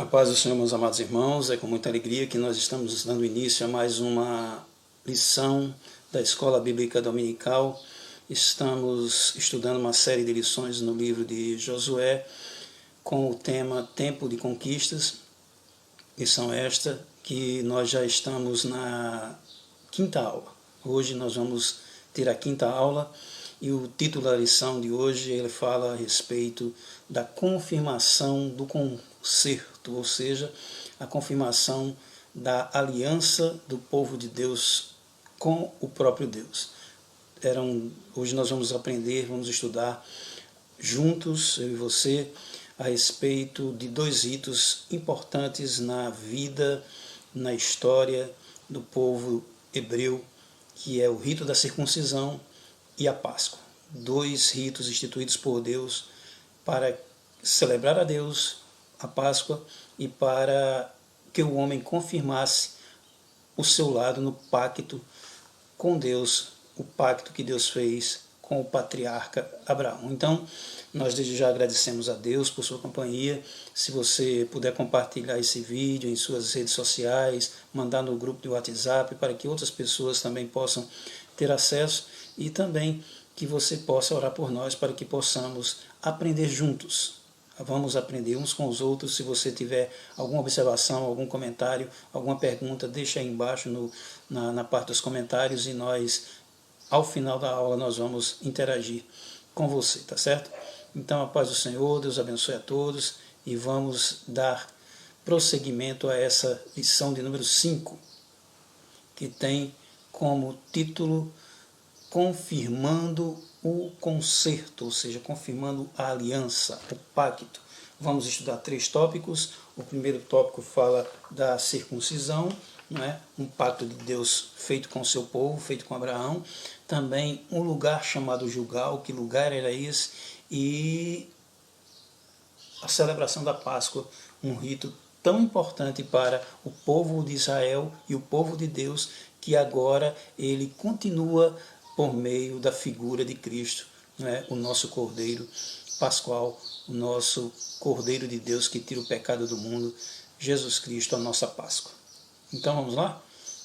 A paz do Senhor, meus amados irmãos, é com muita alegria que nós estamos dando início a mais uma lição da Escola Bíblica Dominical. Estamos estudando uma série de lições no livro de Josué com o tema Tempo de Conquistas. Lição esta que nós já estamos na quinta aula. Hoje nós vamos ter a quinta aula e o título da lição de hoje ele fala a respeito da confirmação do concerto, ou seja, a confirmação da aliança do povo de Deus com o próprio Deus. Hoje nós vamos aprender, vamos estudar juntos, eu e você, a respeito de dois ritos importantes na vida, na história do povo hebreu, que é o rito da circuncisão e a Páscoa. Dois ritos instituídos por Deus para celebrar a Deus a Páscoa e para que o homem confirmasse o seu lado no pacto com Deus, o pacto que Deus fez com o patriarca Abraão. Então, nós desde já agradecemos a Deus por sua companhia. Se você puder compartilhar esse vídeo em suas redes sociais, mandar no grupo de WhatsApp para que outras pessoas também possam ter acesso e também que você possa orar por nós para que possamos aprender juntos. Vamos aprender uns com os outros. Se você tiver alguma observação, algum comentário, alguma pergunta, deixa aí embaixo na parte dos comentários e nós, ao final da aula, nós vamos interagir com você, tá certo? Então, a paz do Senhor, Deus abençoe a todos e vamos dar prosseguimento a essa lição de número 5, que tem como título Confirmando o concerto, ou seja, confirmando a aliança, o pacto. Vamos estudar 3 tópicos. O primeiro tópico fala da circuncisão, não é? Um pacto de Deus feito com o seu povo, feito com Abraão. Também um lugar chamado Gilgal, que lugar era esse? E a celebração da Páscoa, um rito tão importante para o povo de Israel e o povo de Deus, que agora ele continua por meio da figura de Cristo, né? O nosso Cordeiro Pascual, o nosso Cordeiro de Deus que tira o pecado do mundo, Jesus Cristo, a nossa Páscoa. Então vamos lá?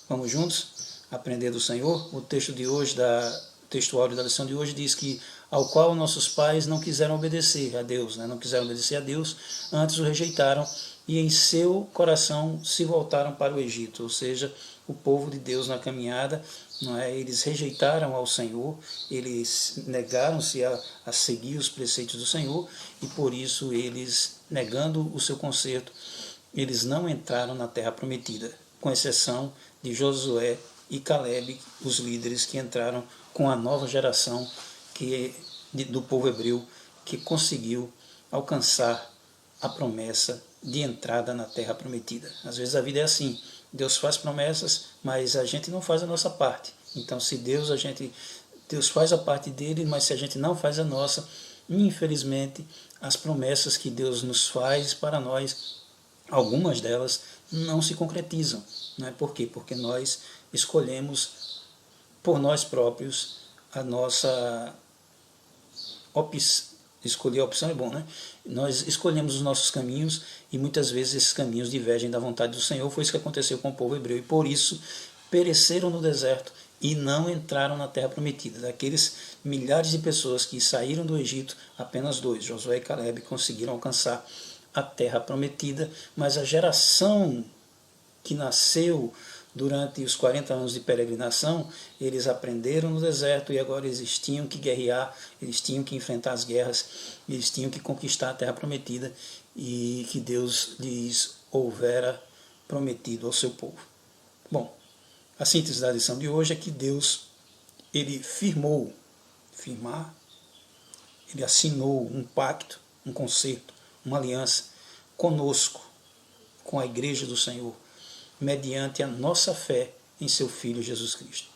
Vamos juntos aprender do Senhor? O texto de hoje, o texto áudio da lição de hoje diz que ao qual nossos pais não quiseram obedecer a Deus, né? Não quiseram obedecer a Deus, antes o rejeitaram e em seu coração se voltaram para o Egito, ou seja, o povo de Deus na caminhada, não é? Eles rejeitaram ao Senhor, eles negaram-se a seguir os preceitos do Senhor e por isso eles, negando o seu conserto, eles não entraram na terra prometida, com exceção de Josué e Caleb, os líderes que entraram com a nova geração do povo hebreu que conseguiu alcançar a promessa de entrada na terra prometida. Às vezes a vida é assim, Deus faz promessas, mas a gente não faz a nossa parte. Então se Deus faz a parte dele, mas se a gente não faz a nossa, infelizmente as promessas que Deus nos faz para nós, algumas delas não se concretizam. Não é? Por quê? Porque nós escolhemos por nós próprios a nossa escolher a opção é bom, né? Nós escolhemos os nossos caminhos e muitas vezes esses caminhos divergem da vontade do Senhor. Foi isso que aconteceu com o povo hebreu e por isso pereceram no deserto e não entraram na terra prometida. Daqueles milhares de pessoas que saíram do Egito, apenas 2, Josué e Caleb, conseguiram alcançar a terra prometida, mas a geração que nasceu durante os 40 anos de peregrinação, eles aprenderam no deserto e agora eles tinham que guerrear, eles tinham que enfrentar as guerras, eles tinham que conquistar a terra prometida e que Deus lhes houvera prometido ao seu povo. Bom, a síntese da lição de hoje é que Deus, ele ele assinou um pacto, um concerto, uma aliança conosco, com a igreja do Senhor, mediante a nossa fé em seu Filho Jesus Cristo.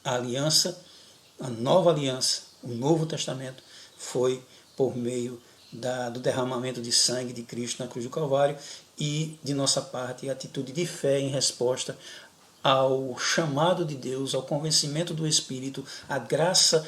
A aliança, a nova aliança, o Novo Testamento, foi por meio do derramamento de sangue de Cristo na cruz do Calvário e, de nossa parte, a atitude de fé em resposta ao chamado de Deus, ao convencimento do Espírito, à graça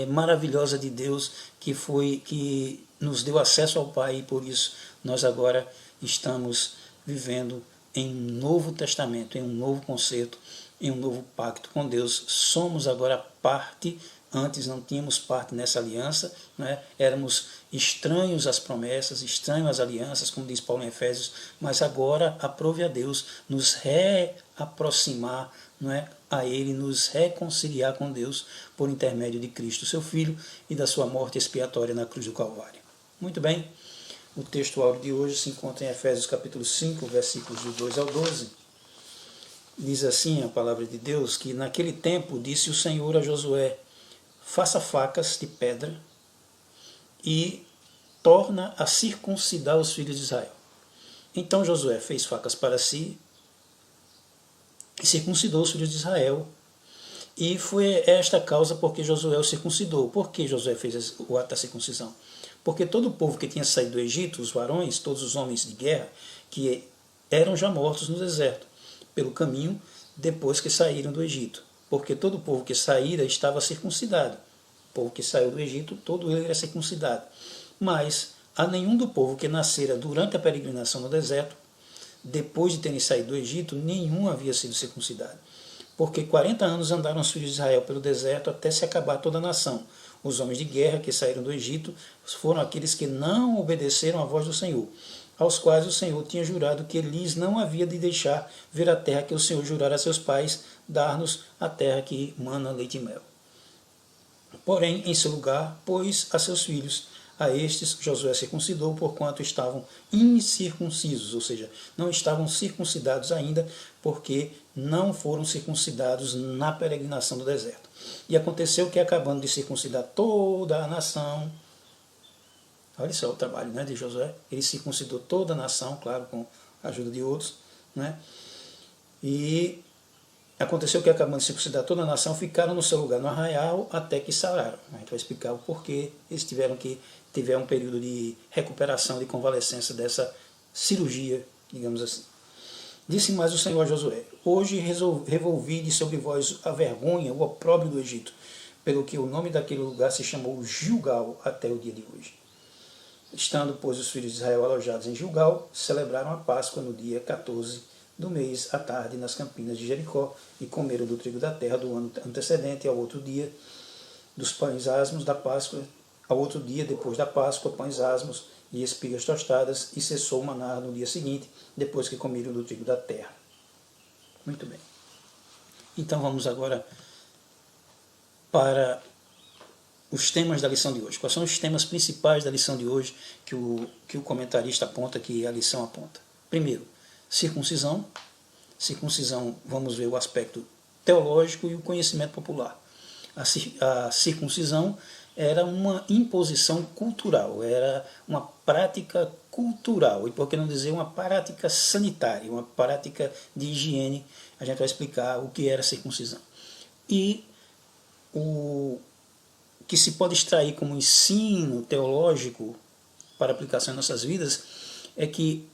maravilhosa de Deus que nos deu acesso ao Pai e por isso nós agora estamos vivendo em um novo testamento, em um novo concerto, em um novo pacto com Deus. Somos agora parte, antes não tínhamos parte nessa aliança, né? Éramos estranhos às promessas, estranhos às alianças, como diz Paulo em Efésios, mas agora aprove a Deus nos reaproximar, não é, a Ele, nos reconciliar com Deus por intermédio de Cristo, seu Filho, e da sua morte expiatória na cruz do Calvário. Muito bem, o texto áureo de hoje se encontra em Efésios capítulo 5, versículos do 2 ao 12. Diz assim a palavra de Deus, que naquele tempo disse o Senhor a Josué: faça facas de pedra e torna a circuncidar os filhos de Israel. Então Josué fez facas para si e circuncidou os filhos de Israel. E foi esta a causa porque Josué o circuncidou. Por que Josué fez o ato da circuncisão? Porque todo o povo que tinha saído do Egito, os varões, todos os homens de guerra, que eram já mortos no deserto, pelo caminho, depois que saíram do Egito. Porque todo o povo que saíra estava circuncidado. O povo que saiu do Egito, todo ele era circuncidado. Mas a nenhum do povo que nascera durante a peregrinação no deserto, depois de terem saído do Egito, nenhum havia sido circuncidado. Porque 40 anos andaram os filhos de Israel pelo deserto até se acabar toda a nação. Os homens de guerra que saíram do Egito foram aqueles que não obedeceram à voz do Senhor, aos quais o Senhor tinha jurado que lhes não havia de deixar ver a terra que o Senhor jurara a seus pais, dar-nos a terra que mana leite e mel. Porém, em seu lugar, pôs a seus filhos. A estes Josué circuncidou, porquanto estavam incircuncisos, ou seja, não estavam circuncidados ainda, porque não foram circuncidados na peregrinação do deserto. E aconteceu que, acabando de circuncidar toda a nação, olha só o trabalho, né, de Josué, ele circuncidou toda a nação, claro, com a ajuda de outros, né, e aconteceu que, acabando de circuncidar toda a nação, ficaram no seu lugar no arraial até que sararam. A gente vai explicar o porquê eles tiveram um período de recuperação, de convalescença dessa cirurgia, digamos assim. Disse mais o Senhor a Josué: hoje revolvi de sobre vós a vergonha, o opróbrio do Egito, pelo que o nome daquele lugar se chamou Gilgal até o dia de hoje. Estando, pois, os filhos de Israel alojados em Gilgal, celebraram a Páscoa no dia 14 do mês, à tarde, nas campinas de Jericó, e comeram do trigo da terra do ano antecedente, ao outro dia dos pães asmos da Páscoa, ao outro dia, depois da Páscoa, pães asmos e espigas tostadas, e cessou o maná no dia seguinte, depois que comeram do trigo da terra. Muito bem. Então vamos agora para os temas da lição de hoje. Quais são os temas principais da lição de hoje que o comentarista aponta, que a lição aponta? Primeiro, circuncisão. Circuncisão, vamos ver o aspecto teológico e o conhecimento popular. A circuncisão era uma imposição cultural, era uma prática cultural, e por que não dizer uma prática sanitária, uma prática de higiene. A gente vai explicar o que era circuncisão. E o que se pode extrair como ensino teológico para aplicação em nossas vidas é que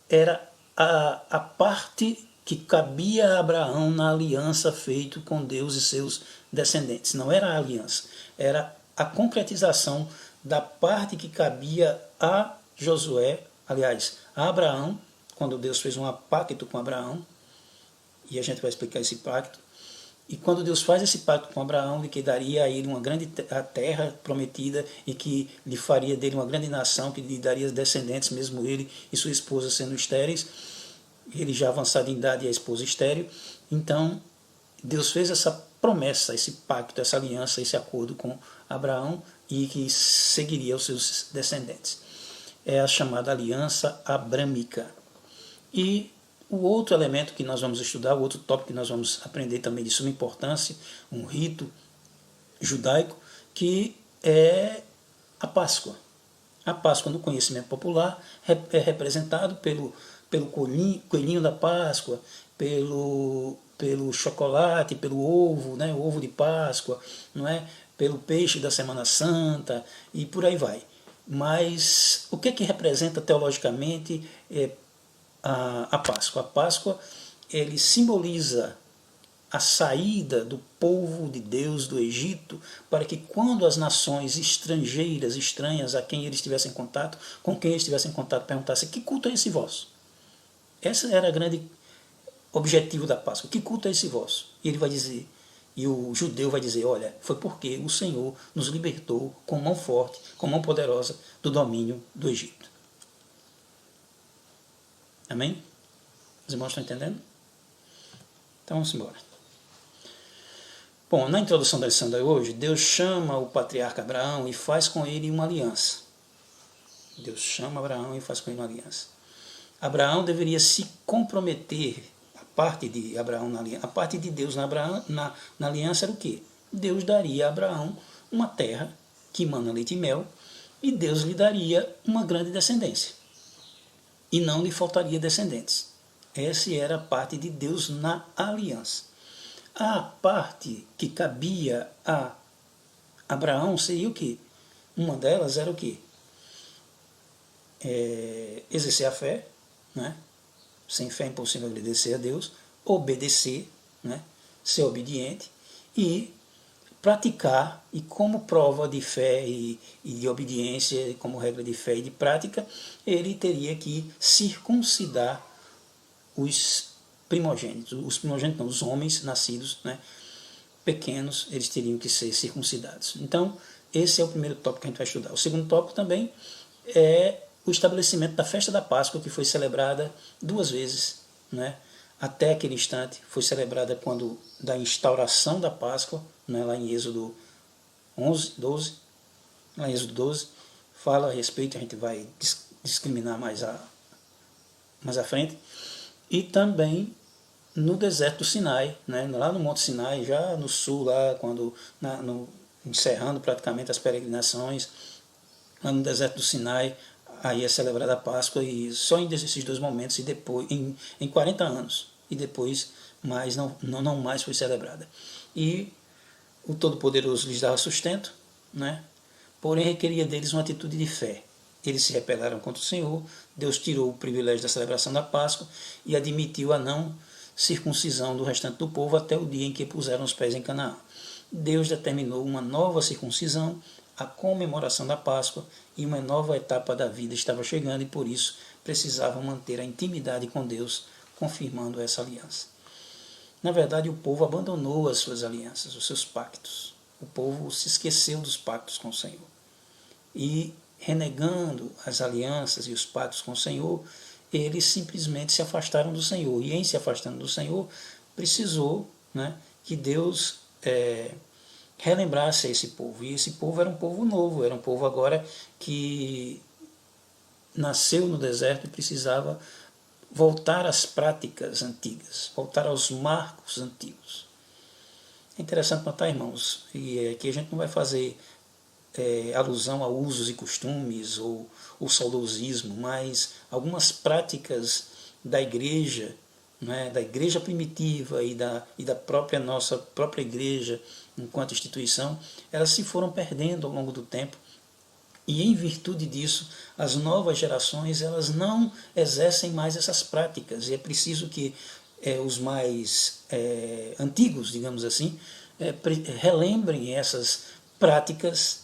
era a parte que cabia a Abraão na aliança feita com Deus e seus descendentes. Não era a aliança, era a concretização da parte que cabia a Josué, aliás, a Abraão, quando Deus fez um pacto com Abraão, e a gente vai explicar esse pacto. E quando Deus faz esse pacto com Abraão, de que daria a ele uma grande terra prometida e que lhe faria dele uma grande nação, que lhe daria descendentes, mesmo ele e sua esposa sendo estéreis, ele já avançado em idade e a esposa estéril. Então, Deus fez essa promessa, esse pacto, essa aliança, esse acordo com Abraão e que seguiria os seus descendentes. É a chamada aliança abrâmica. E o outro elemento que nós vamos estudar, o outro tópico que nós vamos aprender também de suma importância, um rito judaico, que é a Páscoa. A Páscoa, no conhecimento popular, é representado pelo coelhinho da Páscoa, pelo chocolate, pelo ovo, né, o ovo de Páscoa, não é? Pelo peixe da Semana Santa e por aí vai. Mas o que representa teologicamente a Páscoa? A Páscoa, ele simboliza a saída do povo de Deus do Egito, para que quando as nações estrangeiras, estranhas a quem eles estivessem em contato, com quem eles estivessem em contato, perguntassem: que culto é esse vosso? Esse era o grande objetivo da Páscoa. Que culto é esse vosso? E ele vai dizer, e o judeu vai dizer: olha, foi porque o Senhor nos libertou com mão forte, com mão poderosa do domínio do Egito. Amém? Os irmãos estão entendendo? Então vamos embora. Bom, na introdução da lição de hoje, Deus chama o patriarca Abraão e faz com ele uma aliança. Deus chama Abraão e faz com ele uma aliança. Abraão deveria se comprometer, a parte de Abraão na aliança, a parte de Deus na aliança era o quê? Deus daria a Abraão uma terra que emana leite e mel, e Deus lhe daria uma grande descendência. E não lhe faltaria descendentes. Essa era a parte de Deus na aliança. A parte que cabia a Abraão seria o quê? Uma delas era o quê? Exercer a fé, né? Sem fé é impossível obedecer a Deus, obedecer, né? Ser obediente e praticar, e como prova de fé e de obediência, como regra de fé e de prática, ele teria que circuncidar os primogênitos. Os primogênitos não, os homens nascidos, né, pequenos, eles teriam que ser circuncidados. Então, esse é o primeiro tópico que a gente vai estudar. O segundo tópico também é o estabelecimento da festa da Páscoa, que foi celebrada 2 vezes, né? Até aquele instante, foi celebrada quando da instauração da Páscoa, né, lá em Êxodo 12, lá em Êxodo 12, fala a respeito, a gente vai discriminar mais à frente, e também no deserto do Sinai, né, lá no Monte Sinai, já no sul, lá quando encerrando praticamente as peregrinações, lá no deserto do Sinai, aí é celebrada a Páscoa, e só em esses 2 momentos, e depois em 40 anos, e depois mais não mais foi celebrada. E o Todo-Poderoso lhes dava sustento, né, porém requeria deles uma atitude de fé. Eles se rebelaram contra o Senhor, Deus tirou o privilégio da celebração da Páscoa e admitiu a não circuncisão do restante do povo até o dia em que puseram os pés em Canaã. Deus determinou uma nova circuncisão, a comemoração da Páscoa, e uma nova etapa da vida estava chegando, e por isso precisavam manter a intimidade com Deus, confirmando essa aliança. Na verdade, o povo abandonou as suas alianças, os seus pactos. O povo se esqueceu dos pactos com o Senhor. E, renegando as alianças e os pactos com o Senhor, eles simplesmente se afastaram do Senhor. E em se afastando do Senhor, precisou, né, que Deus relembrasse a esse povo. E esse povo era um povo novo, era um povo agora que nasceu no deserto e precisava voltar às práticas antigas, voltar aos marcos antigos. É interessante notar, irmãos, e aqui a gente não vai fazer alusão a usos e costumes ou saudosismo, mas algumas práticas da igreja, né, da igreja primitiva e da nossa própria igreja enquanto instituição, elas se foram perdendo ao longo do tempo, e em virtude disso as novas gerações elas não exercem mais essas práticas, e é preciso que os mais antigos, digamos assim, relembrem essas práticas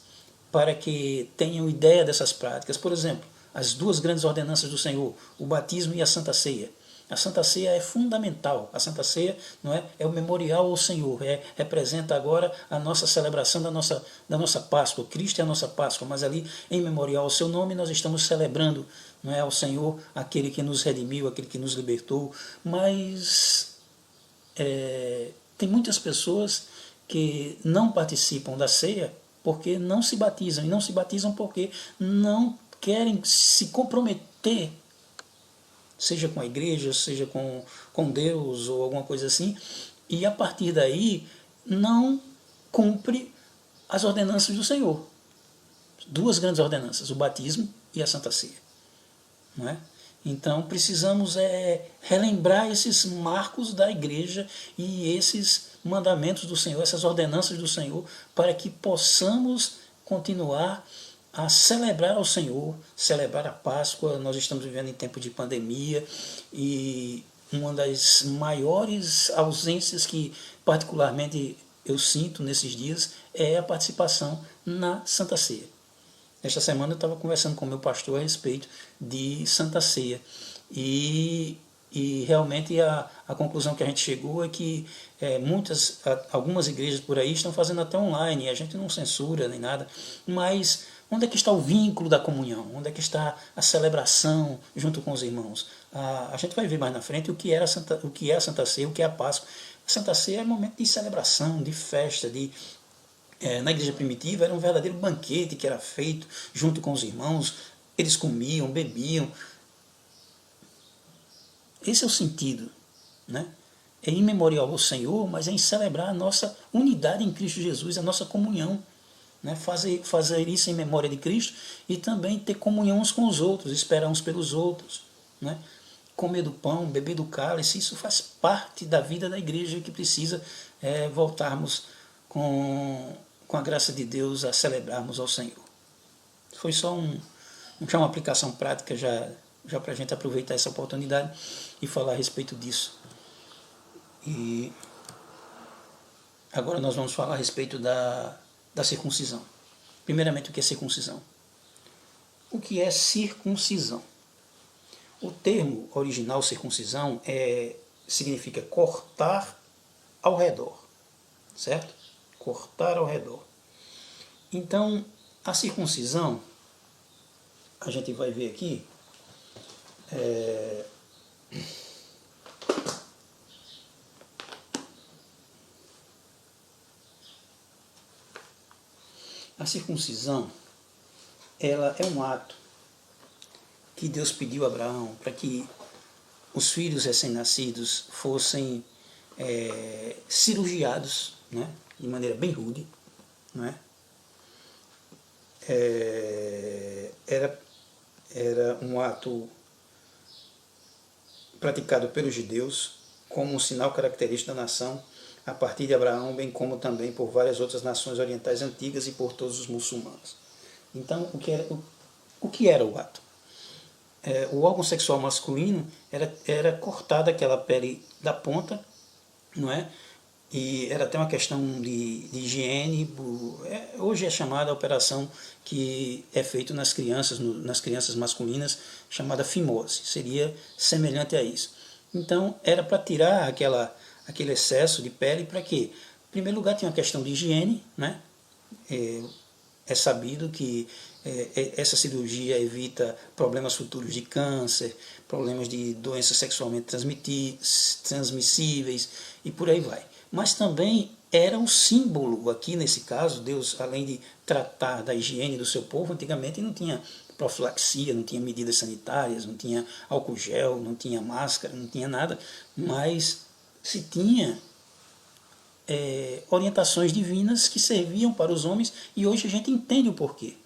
para que tenham ideia dessas práticas. Por exemplo, as 2 grandes ordenanças do Senhor, o batismo e a Santa Ceia. A Santa Ceia é fundamental. A Santa Ceia não é o memorial ao Senhor, representa agora a nossa celebração da nossa Páscoa. Cristo é a nossa Páscoa, mas ali em memorial ao seu nome nós estamos celebrando, não é, ao Senhor, aquele que nos redimiu, aquele que nos libertou. Mas tem muitas pessoas que não participam da ceia porque não se batizam, e não se batizam porque não querem se comprometer, seja com a igreja, seja com Deus ou alguma coisa assim, e a partir daí não cumpre as ordenanças do Senhor. 2 grandes ordenanças, o batismo e a Santa Ceia. Não é? Então precisamos relembrar esses marcos da igreja e esses mandamentos do Senhor, essas ordenanças do Senhor, para que possamos continuar a celebrar ao Senhor, celebrar a Páscoa. Nós estamos vivendo em tempo de pandemia e uma das maiores ausências que particularmente eu sinto nesses dias é a participação na Santa Ceia. Esta semana eu estava conversando com o meu pastor a respeito de Santa Ceia e realmente a conclusão que a gente chegou é que algumas igrejas por aí estão fazendo até online, a gente não censura nem nada, mas onde é que está o vínculo da comunhão? Onde é que está a celebração junto com os irmãos? A gente vai ver mais na frente o que é a Santa Ceia, o que é a Páscoa. A Santa Ceia é um momento de celebração, de festa, na igreja primitiva era um verdadeiro banquete que era feito junto com os irmãos, eles comiam, bebiam. Esse é o sentido, né? É em memorial ao Senhor, mas é em celebrar a nossa unidade em Cristo Jesus, a nossa comunhão, né? Fazer isso em memória de Cristo e também ter comunhão uns com os outros, esperar uns pelos outros, né? Comer do pão, beber do cálice, isso faz parte da vida da igreja que precisa voltarmos com a graça de Deus a celebrarmos ao Senhor. Foi só uma aplicação prática já para a gente aproveitar essa oportunidade e falar a respeito disso. E agora nós vamos falar a respeito da circuncisão. Primeiramente, o que é circuncisão? O que é circuncisão? O termo original circuncisão significa cortar ao redor, certo? Cortar ao redor. Então, a circuncisão, a gente vai ver aqui, a circuncisão, ela é um ato que Deus pediu a Abraão para que os filhos recém-nascidos fossem cirurgiados, né, de maneira bem rude, não é? Era um ato praticado pelos judeus como um sinal característico da nação a partir de Abraão, bem como também por várias outras nações orientais antigas e por todos os muçulmanos. Então, o que era o ato? O órgão sexual masculino era cortada aquela pele da ponta, não é? E era até uma questão de higiene. Hoje é chamada a operação que é feita nas crianças masculinas, chamada fimose, seria semelhante a isso. Então era para tirar aquele excesso de pele. Para quê? Em primeiro lugar, tinha uma questão de higiene, né? É sabido que essa cirurgia evita problemas futuros de câncer, problemas de doenças sexualmente transmissíveis e por aí vai. Mas também era um símbolo, aqui nesse caso, Deus, além de tratar da higiene do seu povo, antigamente não tinha profilaxia, não tinha medidas sanitárias, não tinha álcool gel, não tinha máscara, não tinha nada, mas se tinha orientações divinas que serviam para os homens, e hoje a gente entende o porquê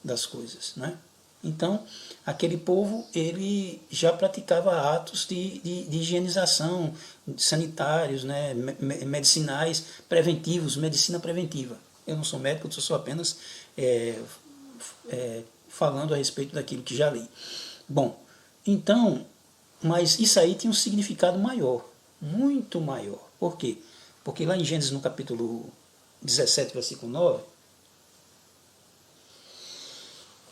das coisas, né? Então, aquele povo, ele já praticava atos de higienização, sanitários, né, medicinais, preventivos, medicina preventiva. Eu não sou médico, eu sou apenas falando a respeito daquilo que já li. Bom, então, mas isso aí tinha um significado maior, muito maior. Por quê? Porque lá em Gênesis, no capítulo 17, versículo 9,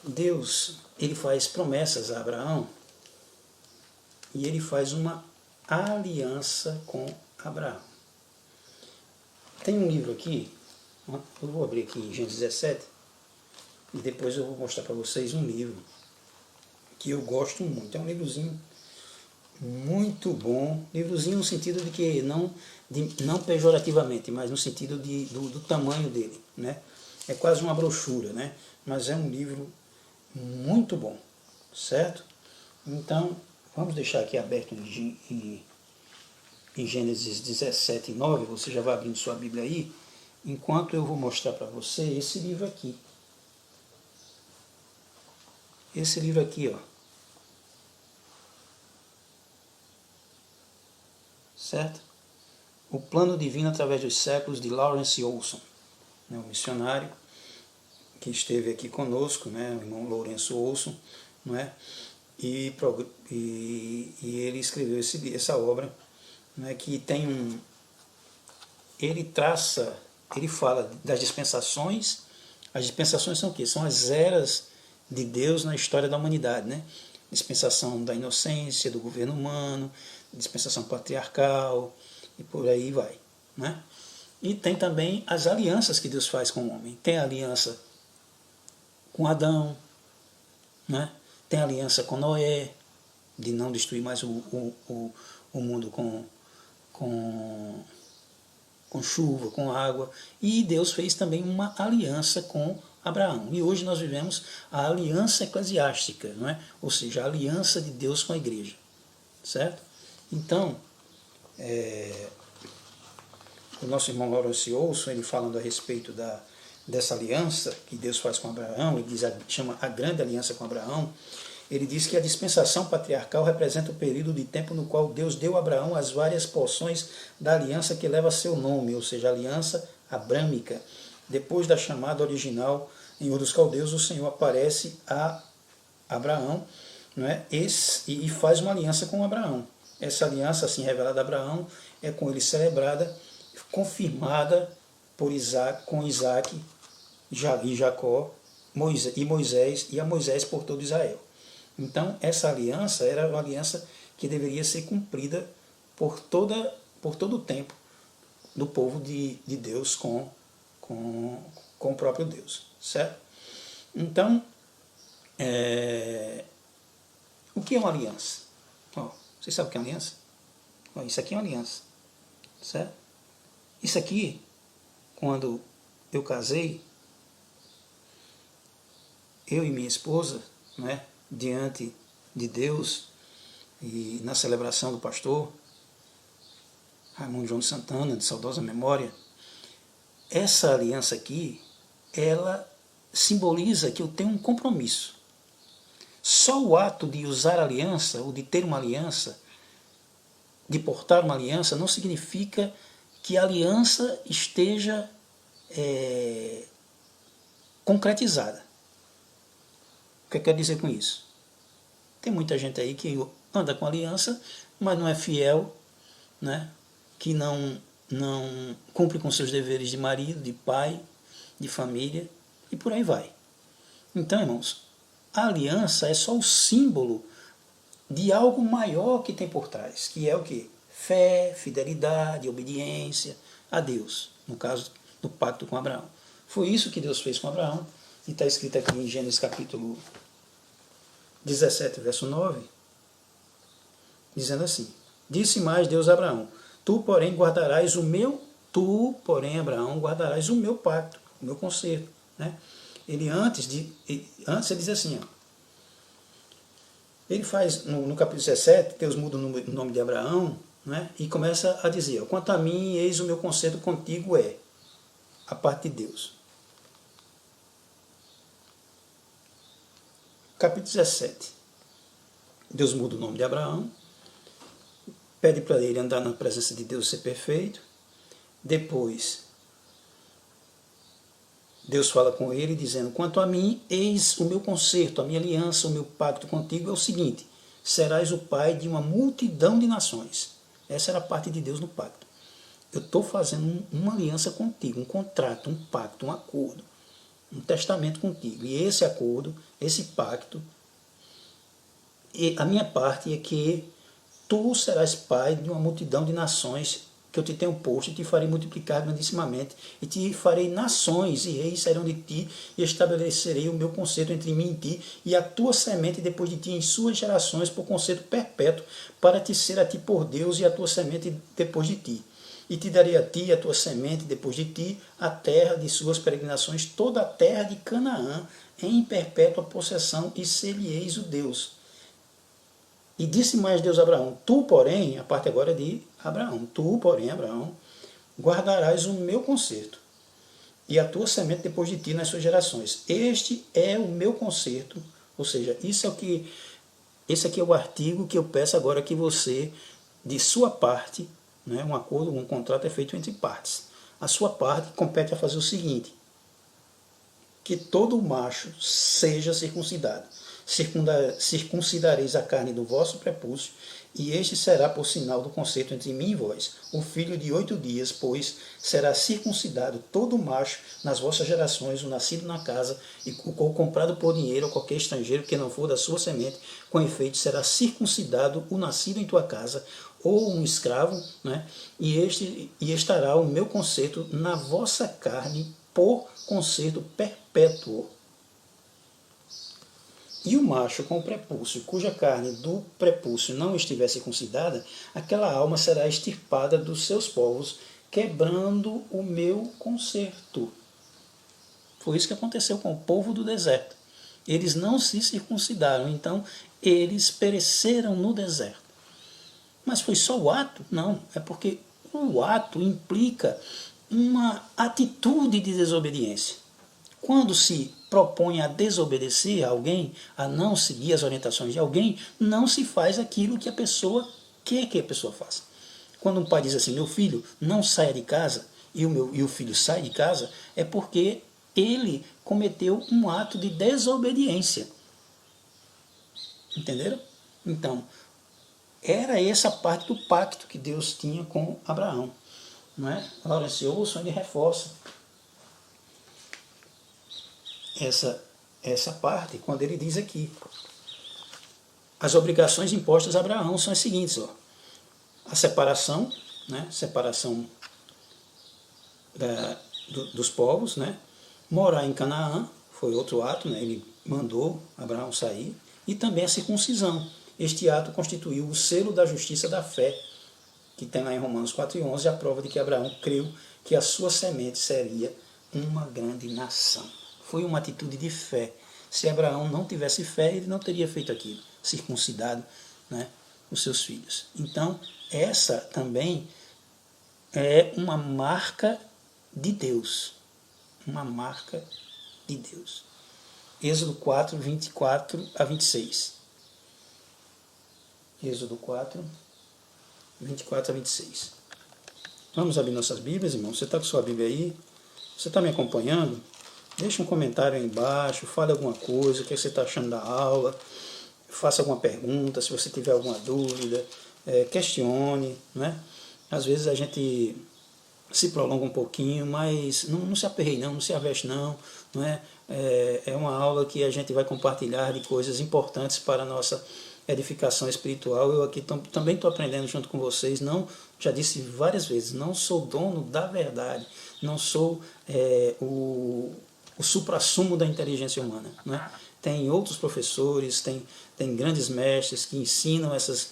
Deus, ele faz promessas a Abraão e ele faz uma aliança com Abraão. Tem um livro aqui, eu vou abrir aqui em Gênesis 17 e depois eu vou mostrar para vocês um livro que eu gosto muito. É um livrozinho muito bom, livrozinho no sentido de que não pejorativamente, mas no sentido do tamanho dele, né? É quase uma brochura, né? Mas é um livro muito bom, certo? Então, vamos deixar aqui aberto em Gênesis 17, 9, você já vai abrindo sua Bíblia aí, enquanto eu vou mostrar para você esse livro aqui. Esse livro aqui, ó. Certo? O Plano Divino através dos séculos, de Lawrence Olson, né, um missionário que esteve aqui conosco, né, o irmão Lourenço Olson, não é? e ele escreveu essa obra, né, que tem ele traça, ele fala das dispensações. As dispensações são o quê? São as eras de Deus na história da humanidade, né? Dispensação da inocência, do governo humano, dispensação patriarcal, e por aí vai, né? E tem também as alianças que Deus faz com o homem. Tem a aliança com Adão, né? Tem a aliança com Noé, de não destruir mais o mundo com chuva, com água. E Deus fez também uma aliança com Abraão. E hoje nós vivemos a aliança eclesiástica, não é? Ou seja, a aliança de Deus com a igreja. Certo? Então, o nosso irmão Laurence Olson, ele falando a respeito dessa aliança que Deus faz com Abraão, ele chama a grande aliança com Abraão. Ele diz que a dispensação patriarcal representa o período de tempo no qual Deus deu a Abraão as várias porções da aliança que leva seu nome, ou seja, a aliança abrâmica. Depois da chamada original em Ur dos Caldeus, o Senhor aparece a Abraão, não é? E faz uma aliança com Abraão. Essa aliança, assim revelada a Abraão, é com ele celebrada, confirmada por com Isaac e Jacó, e Moisés, e a Moisés por todo Israel. Então, essa aliança era uma aliança que deveria ser cumprida por todo o tempo do povo de Deus com o próprio Deus, certo? Então, o que é uma aliança? Vocês sabem o que é uma aliança? Isso aqui é uma aliança, certo? Isso aqui, quando eu casei, eu e minha esposa, né, diante de Deus e na celebração do pastor Raimundo João de Santana, de saudosa memória, essa aliança aqui, ela simboliza que eu tenho um compromisso. Só o ato de usar a aliança, ou de ter uma aliança, de portar uma aliança, não significa que a aliança esteja concretizada. O que eu quero dizer com isso? Tem muita gente aí que anda com aliança, mas não é fiel, né? Que não cumpre com seus deveres de marido, de pai, de família, e por aí vai. Então, irmãos, a aliança é só o símbolo de algo maior que tem por trás, que é o quê? Fé, fidelidade, obediência a Deus, no caso do pacto com Abraão. Foi isso que Deus fez com Abraão, e está escrito aqui em Gênesis capítulo 17, verso 9, dizendo assim: Disse mais Deus a Abraão, porém, Abraão, guardarás o meu pacto, o meu concerto. Né? Antes ele diz assim, ele faz, no capítulo 17, Deus muda o nome de Abraão, né? E começa a dizer, quanto a mim, eis o meu concerto contigo a parte de Deus. Capítulo 17. Deus muda o nome de Abraão, pede para ele andar na presença de Deus, ser perfeito. Depois, Deus fala com ele, dizendo, quanto a mim, eis o meu concerto, a minha aliança, o meu pacto contigo é o seguinte, serás o pai de uma multidão de nações. Essa era a parte de Deus no pacto. Eu estou fazendo uma aliança contigo, um contrato, um pacto, um acordo, um testamento contigo. E esse acordo, esse pacto, a minha parte é que tu serás pai de uma multidão de nações que eu te tenho posto, e te farei multiplicar grandissimamente, e te farei nações, e reis sairão de ti, e estabelecerei o meu concerto entre mim e ti, e a tua semente depois de ti em suas gerações, por concerto perpétuo, para te ser a ti por Deus, e a tua semente depois de ti. E te darei a ti, a tua semente depois de ti, a terra de suas peregrinações, toda a terra de Canaã, em perpétua possessão, e ser-lhe-eis o Deus. E disse mais Deus a Abraão, tu, porém, a parte agora é de Abraão, tu, porém, Abraão, guardarás o meu concerto, e a tua semente depois de ti nas suas gerações. Este é o meu concerto, ou seja, esse aqui é o artigo que eu peço agora que você, de sua parte, né, um acordo, um contrato é feito entre partes. A sua parte compete a fazer o seguinte, que todo macho seja circuncidado. circuncidareis a carne do vosso prepúcio, e este será por sinal do concerto entre mim e vós. O filho de 8 dias, pois, será circuncidado todo macho nas vossas gerações, o nascido na casa, ou comprado por dinheiro, ou qualquer estrangeiro que não for da sua semente, com efeito será circuncidado o nascido em tua casa, ou um escravo, né? E estará o meu concerto na vossa carne por concerto perpétuo. E o macho com o prepúcio, cuja carne do prepúcio não estiver circuncidada, aquela alma será extirpada dos seus povos, quebrando o meu concerto. Foi isso que aconteceu com o povo do deserto. Eles não se circuncidaram, então eles pereceram no deserto. Mas foi só o ato? Não, é porque o ato implica uma atitude de desobediência. Quando se propõe a desobedecer a alguém, a não seguir as orientações de alguém, não se faz aquilo que a pessoa quer que a pessoa faça. Quando um pai diz assim, meu filho, não saia de casa, e o filho sai de casa, é porque ele cometeu um ato de desobediência. Entenderam? Então, era essa parte do pacto que Deus tinha com Abraão. Não é? Laurence Olson, ele reforça essa parte quando ele diz aqui: as obrigações impostas a Abraão são as seguintes: a separação, né? Separação dos povos, né? Morar em Canaã, foi outro ato, né? Ele mandou Abraão sair, e também a circuncisão. Este ato constituiu o selo da justiça da fé, que tem lá em Romanos 4:11, a prova de que Abraão creu que a sua semente seria uma grande nação. Foi uma atitude de fé. Se Abraão não tivesse fé, ele não teria feito aquilo, circuncidado, né, os seus filhos. Então, essa também é uma marca de Deus. Uma marca de Deus. Êxodo 4, 24 a 26. Êxodo 4, 24 a 26. Vamos abrir nossas Bíblias, irmão. Você está com sua Bíblia aí? Você está me acompanhando? Deixe um comentário aí embaixo, fale alguma coisa, o que você está achando da aula, faça alguma pergunta, se você tiver alguma dúvida, questione, né? Às vezes a gente se prolonga um pouquinho, mas não se aperreie não se aveste não é? É uma aula que a gente vai compartilhar de coisas importantes para a nossa edificação espiritual. Eu aqui também estou aprendendo junto com vocês. Não, já disse várias vezes, não sou dono da verdade, não sou o suprassumo da inteligência humana, né? Tem outros professores, tem grandes mestres que ensinam essas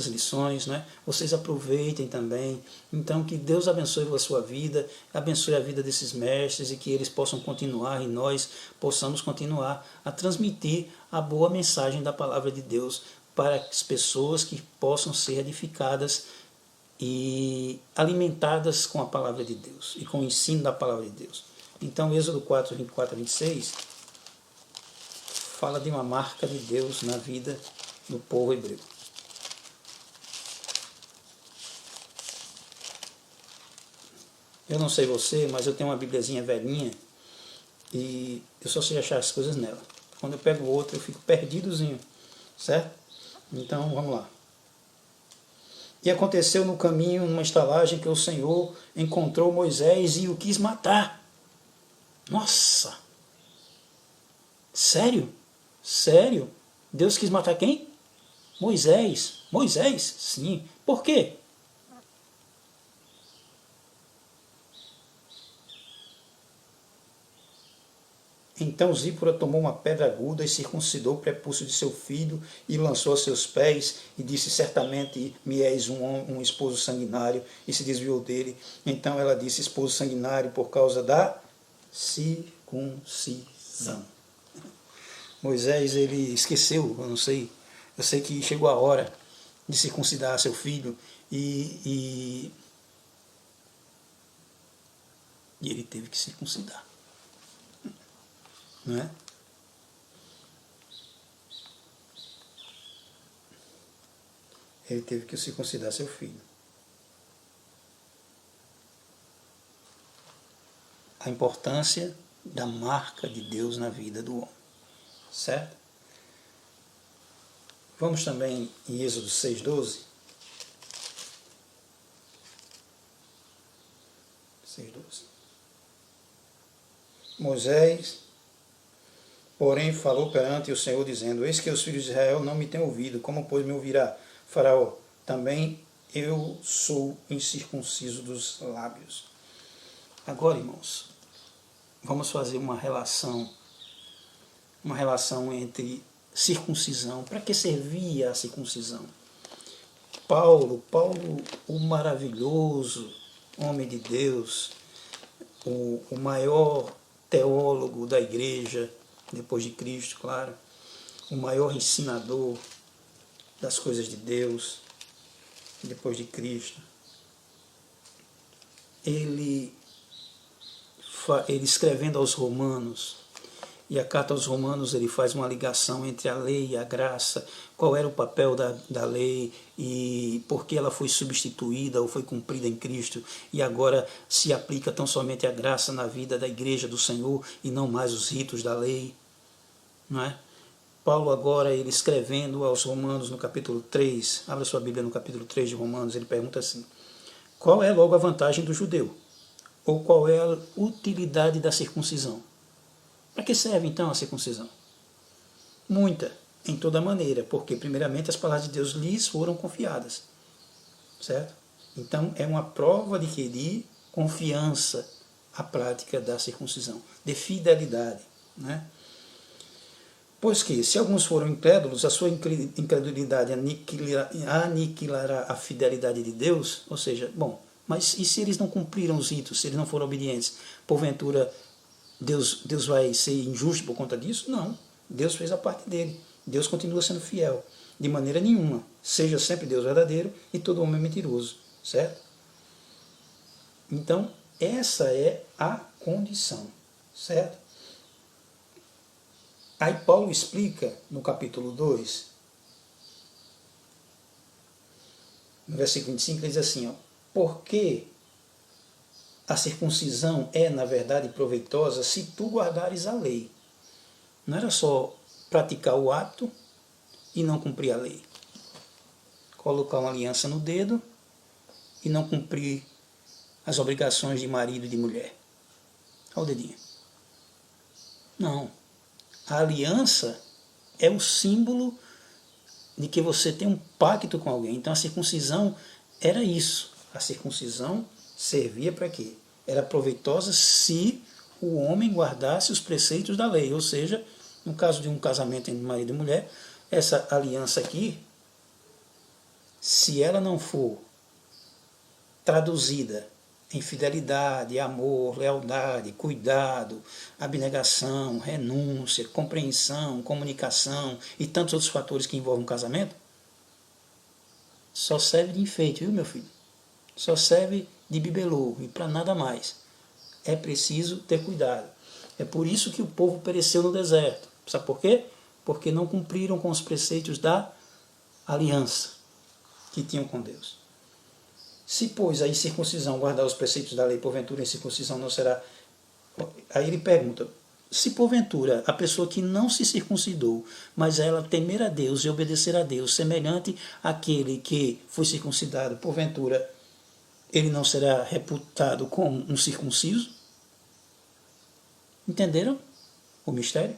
lições, né? Vocês aproveitem também. Então, que Deus abençoe a sua vida, abençoe a vida desses mestres, e que eles possam continuar e nós possamos continuar a transmitir a boa mensagem da palavra de Deus para as pessoas que possam ser edificadas e alimentadas com a palavra de Deus e com o ensino da palavra de Deus. Então, Êxodo 4, 24 a 26, fala de uma marca de Deus na vida do povo hebreu. Eu não sei você, mas eu tenho uma bibliazinha velhinha e eu só sei achar as coisas nela. Quando eu pego outra, eu fico perdidozinho, certo? Então, vamos lá. E aconteceu no caminho, numa estalagem, que o Senhor encontrou Moisés e o quis matar. Nossa! Sério? Sério? Deus quis matar quem? Moisés. Moisés? Sim. Por quê? Então Zípora tomou uma pedra aguda e circuncidou o prepúcio de seu filho e lançou a seus pés e disse: certamente me és um esposo sanguinário, e se desviou dele. Então ela disse: esposo sanguinário, por causa da circuncisão. Moisés, ele esqueceu, eu sei que chegou a hora de circuncidar seu filho e ele teve que circuncidar. Não é? Ele teve que circuncidar seu filho. A importância da marca de Deus na vida do homem. Certo? Vamos também em Êxodo 6:12. 6:12. Moisés, porém, falou perante o Senhor, dizendo: Eis que os filhos de Israel não me têm ouvido, como pois me ouvirá Faraó? Também eu sou incircunciso dos lábios. Agora, irmãos, vamos fazer uma relação entre circuncisão. Para que servia a circuncisão? Paulo, o maravilhoso homem de Deus, o maior teólogo da igreja, depois de Cristo, claro, o maior ensinador das coisas de Deus, depois de Cristo, ele escrevendo aos Romanos, e a carta aos Romanos ele faz uma ligação entre a lei e a graça, qual era o papel da lei e por que ela foi substituída ou foi cumprida em Cristo e agora se aplica tão somente a graça na vida da igreja do Senhor e não mais os ritos da lei, não é? Paulo agora, ele escrevendo aos Romanos no capítulo 3, abra sua Bíblia no capítulo 3 de Romanos, ele pergunta assim: qual é logo a vantagem do judeu? Ou qual é a utilidade da circuncisão? Para que serve então a circuncisão? Muita, em toda maneira, porque primeiramente as palavras de Deus lhes foram confiadas, certo? Então é uma prova de que de confiança a prática da circuncisão, de fidelidade, né? Pois que, se alguns foram incrédulos, a sua incredulidade aniquilará a fidelidade de Deus, ou seja, bom, mas e se eles não cumpriram os ritos, se eles não foram obedientes, porventura Deus vai ser injusto por conta disso? Não, Deus fez a parte dele, Deus continua sendo fiel, de maneira nenhuma, seja sempre Deus verdadeiro e todo homem mentiroso, certo? Então, essa é a condição, certo? Aí Paulo explica no capítulo 2, no versículo 25, ele diz assim, ó, porque a circuncisão é, na verdade, proveitosa se tu guardares a lei. Não era só praticar o ato e não cumprir a lei. Colocar uma aliança no dedo e não cumprir as obrigações de marido e de mulher. Olha o dedinho. Não. A aliança é o símbolo de que você tem um pacto com alguém. Então a circuncisão era isso. A circuncisão servia para quê? Era proveitosa se o homem guardasse os preceitos da lei. Ou seja, no caso de um casamento entre marido e mulher, essa aliança aqui, se ela não for traduzida em fidelidade, amor, lealdade, cuidado, abnegação, renúncia, compreensão, comunicação e tantos outros fatores que envolvem um casamento, só serve de enfeite, viu, meu filho? Só serve de bibelô e para nada mais. É preciso ter cuidado. É por isso que o povo pereceu no deserto. Sabe por quê? Porque não cumpriram com os preceitos da aliança que tinham com Deus. Se, pois, a incircuncisão guardar os preceitos da lei, porventura a incircuncisão não será... Aí ele pergunta, se porventura a pessoa que não se circuncidou, mas ela temer a Deus e obedecer a Deus, semelhante àquele que foi circuncidado, porventura ele não será reputado como um circunciso? Entenderam o mistério?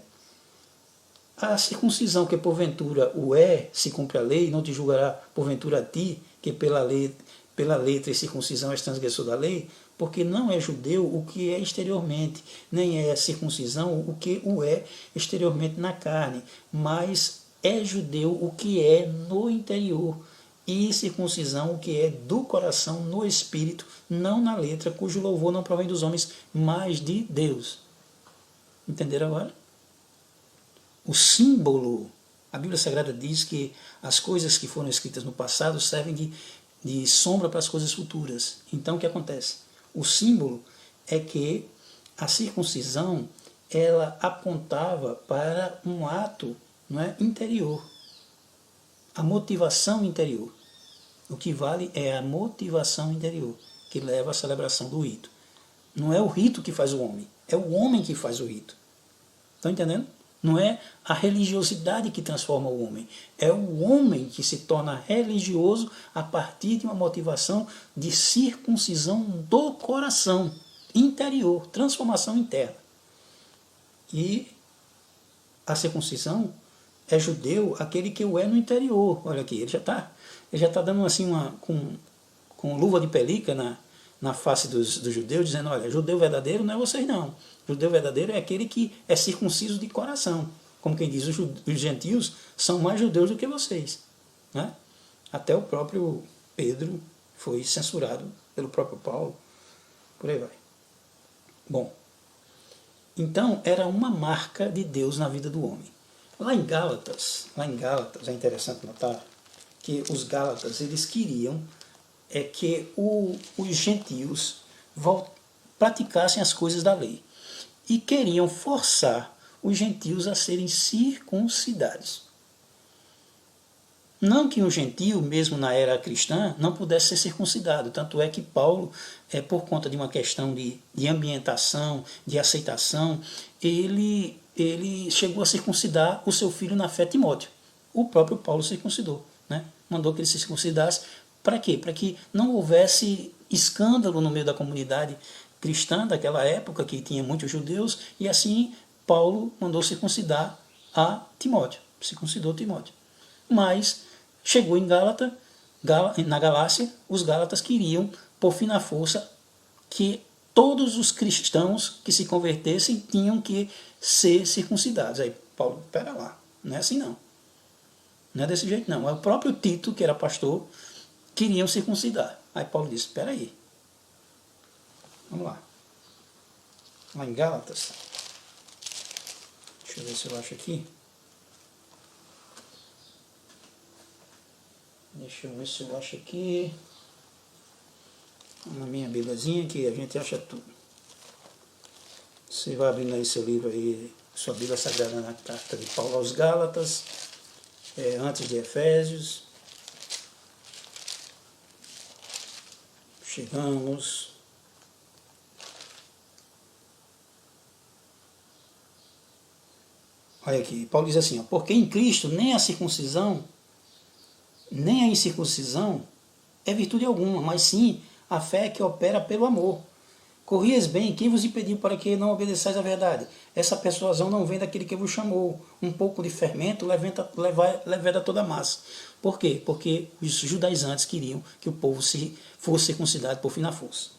A circuncisão que porventura o é, se cumpre a lei, não te julgará porventura a ti, que pela letra e circuncisão és transgressor da lei, porque não é judeu o que é exteriormente, nem é circuncisão o que o é exteriormente na carne, mas é judeu o que é no interior, e circuncisão o que é do coração no espírito, não na letra, cujo louvor não provém dos homens, mas de Deus. Entenderam agora? O símbolo, a Bíblia Sagrada diz que as coisas que foram escritas no passado servem de sombra para as coisas futuras. Então o que acontece? O símbolo é que a circuncisão ela apontava para um ato, não é, interior. A motivação interior. O que vale é a motivação interior, que leva à celebração do rito. Não é o rito que faz o homem, é o homem que faz o rito. Estão entendendo? Não é a religiosidade que transforma o homem. É o homem que se torna religioso a partir de uma motivação de circuncisão do coração interior, transformação interna. E a circuncisão é judeu aquele que o é no interior. Olha aqui, ele já está dando assim com luva de pelica na face dos judeus, dizendo, olha, judeu verdadeiro não é vocês não. Judeu verdadeiro é aquele que é circunciso de coração. Como quem diz, os gentios são mais judeus do que vocês. Né? Até o próprio Pedro foi censurado pelo próprio Paulo. Por aí vai. Bom, então era uma marca de Deus na vida do homem. Lá em Gálatas é interessante notar que os Gálatas, eles queriam que os gentios praticassem as coisas da lei. E queriam forçar os gentios a serem circuncidados. Não que um gentio, mesmo na era cristã, não pudesse ser circuncidado. Tanto é que Paulo, por conta de uma questão de ambientação, de aceitação, ele chegou a circuncidar o seu filho na fé, Timóteo. O próprio Paulo circuncidou. Né? Mandou que ele se circuncidasse. Para quê? Para que não houvesse escândalo no meio da comunidade cristã daquela época, que tinha muitos judeus, e assim Paulo mandou circuncidar a Timóteo. Circuncidou Timóteo. Mas chegou em na Galácia, os Gálatas queriam pôr fim na força que todos os cristãos que se convertessem tinham que ser circuncidados. Aí Paulo, pera lá, não é assim não. Não é desse jeito não. É o próprio Tito, que era pastor, queriam circuncidar. Aí Paulo disse, espera aí. Vamos lá. Lá em Gálatas. Deixa eu ver se eu acho aqui. Deixa eu ver se eu acho aqui. Na minha Bíbliazinha, que a gente acha tudo. Você vai abrindo aí seu livro aí, sua Bíblia Sagrada, na carta de Paulo aos Gálatas, antes de Efésios. Chegamos. Olha aqui, Paulo diz assim, ó, porque em Cristo nem a circuncisão, nem a incircuncisão é virtude alguma, mas sim a fé que opera pelo amor. Corrias bem, quem vos impediu para que não obedeçais à verdade? Essa persuasão não vem daquele que vos chamou. Um pouco de fermento leveda toda a massa. Por quê? Porque os judaizantes queriam que o povo fosse circuncidado por fim na força.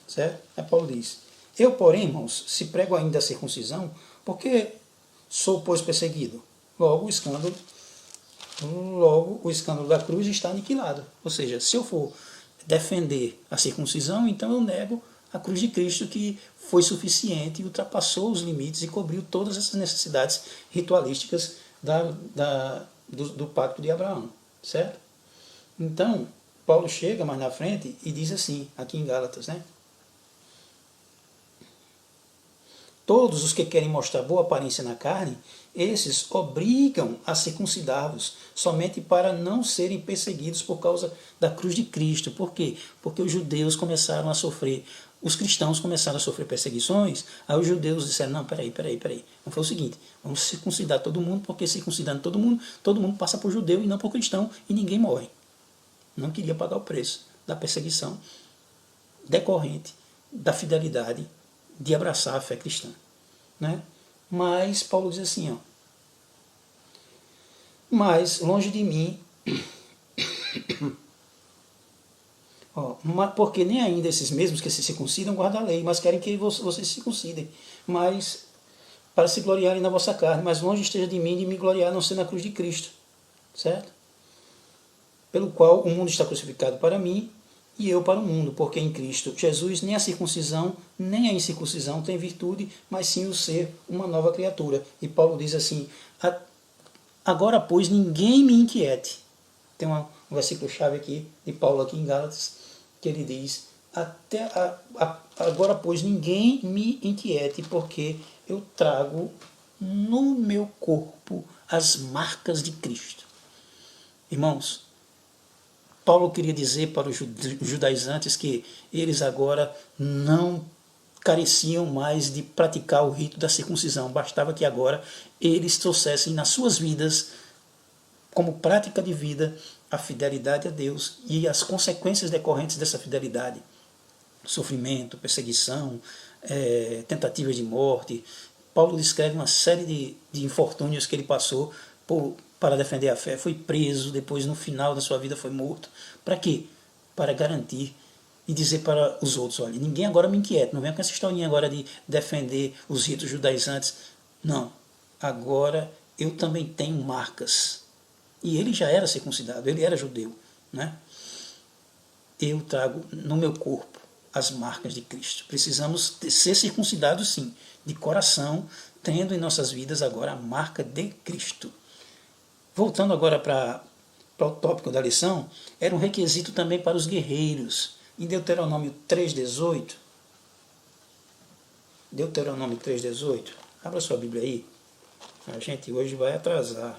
Certo? Aí Paulo diz, eu, porém, irmãos, se prego ainda a circuncisão, porque sou, pois, perseguido. Logo o escândalo da cruz está aniquilado. Ou seja, se eu for defender a circuncisão, então eu nego a cruz de Cristo, que foi suficiente e ultrapassou os limites e cobriu todas essas necessidades ritualísticas do pacto de Abraão. Certo? Então, Paulo chega mais na frente e diz assim, aqui em Gálatas, né? Todos os que querem mostrar boa aparência na carne, esses obrigam a circuncidar-vos, somente para não serem perseguidos por causa da cruz de Cristo. Por quê? Porque os judeus começaram a sofrer, os cristãos começaram a sofrer perseguições, aí os judeus disseram, não, peraí. Então foi o seguinte, vamos circuncidar todo mundo, porque circuncidando todo mundo passa por judeu e não por cristão, e ninguém morre. Não queria pagar o preço da perseguição decorrente da fidelidade de abraçar a fé cristã. Né? Mas Paulo diz assim, ó, mas longe de mim, porque nem ainda esses mesmos que se circuncidam guardam a lei, mas querem que vocês se circuncidem, mas para se gloriarem na vossa carne, mas longe esteja de mim de me gloriar, a não ser na cruz de Cristo, certo? Pelo qual o mundo está crucificado para mim, e eu para o mundo, porque em Cristo Jesus nem a circuncisão, nem a incircuncisão tem virtude, mas sim o ser uma nova criatura. E Paulo diz assim, agora pois ninguém me inquiete. Tem um versículo-chave aqui de Paulo aqui em Gálatas, que ele diz, agora pois ninguém me inquiete, porque eu trago no meu corpo as marcas de Cristo. Irmãos, Paulo queria dizer para os judaizantes que eles agora não careciam mais de praticar o rito da circuncisão. Bastava que agora eles trouxessem nas suas vidas, como prática de vida, a fidelidade a Deus e as consequências decorrentes dessa fidelidade. Sofrimento, perseguição, tentativas de morte. Paulo descreve uma série de infortúnios que ele passou para defender a fé. Foi preso, depois no final da sua vida foi morto. Para quê? Para garantir e dizer para os outros, olha, ninguém agora me inquieta, não vem com essa historinha agora de defender os ritos judaizantes. Não, agora eu também tenho marcas. E ele já era circuncidado, ele era judeu, né? Eu trago no meu corpo as marcas de Cristo. Precisamos ser circuncidados, sim, de coração, tendo em nossas vidas agora a marca de Cristo. Voltando agora para o tópico da lição, era um requisito também para os guerreiros. Em Deuteronômio 3,18, Deuteronômio 3,18, abra sua Bíblia aí, a gente hoje vai atrasar,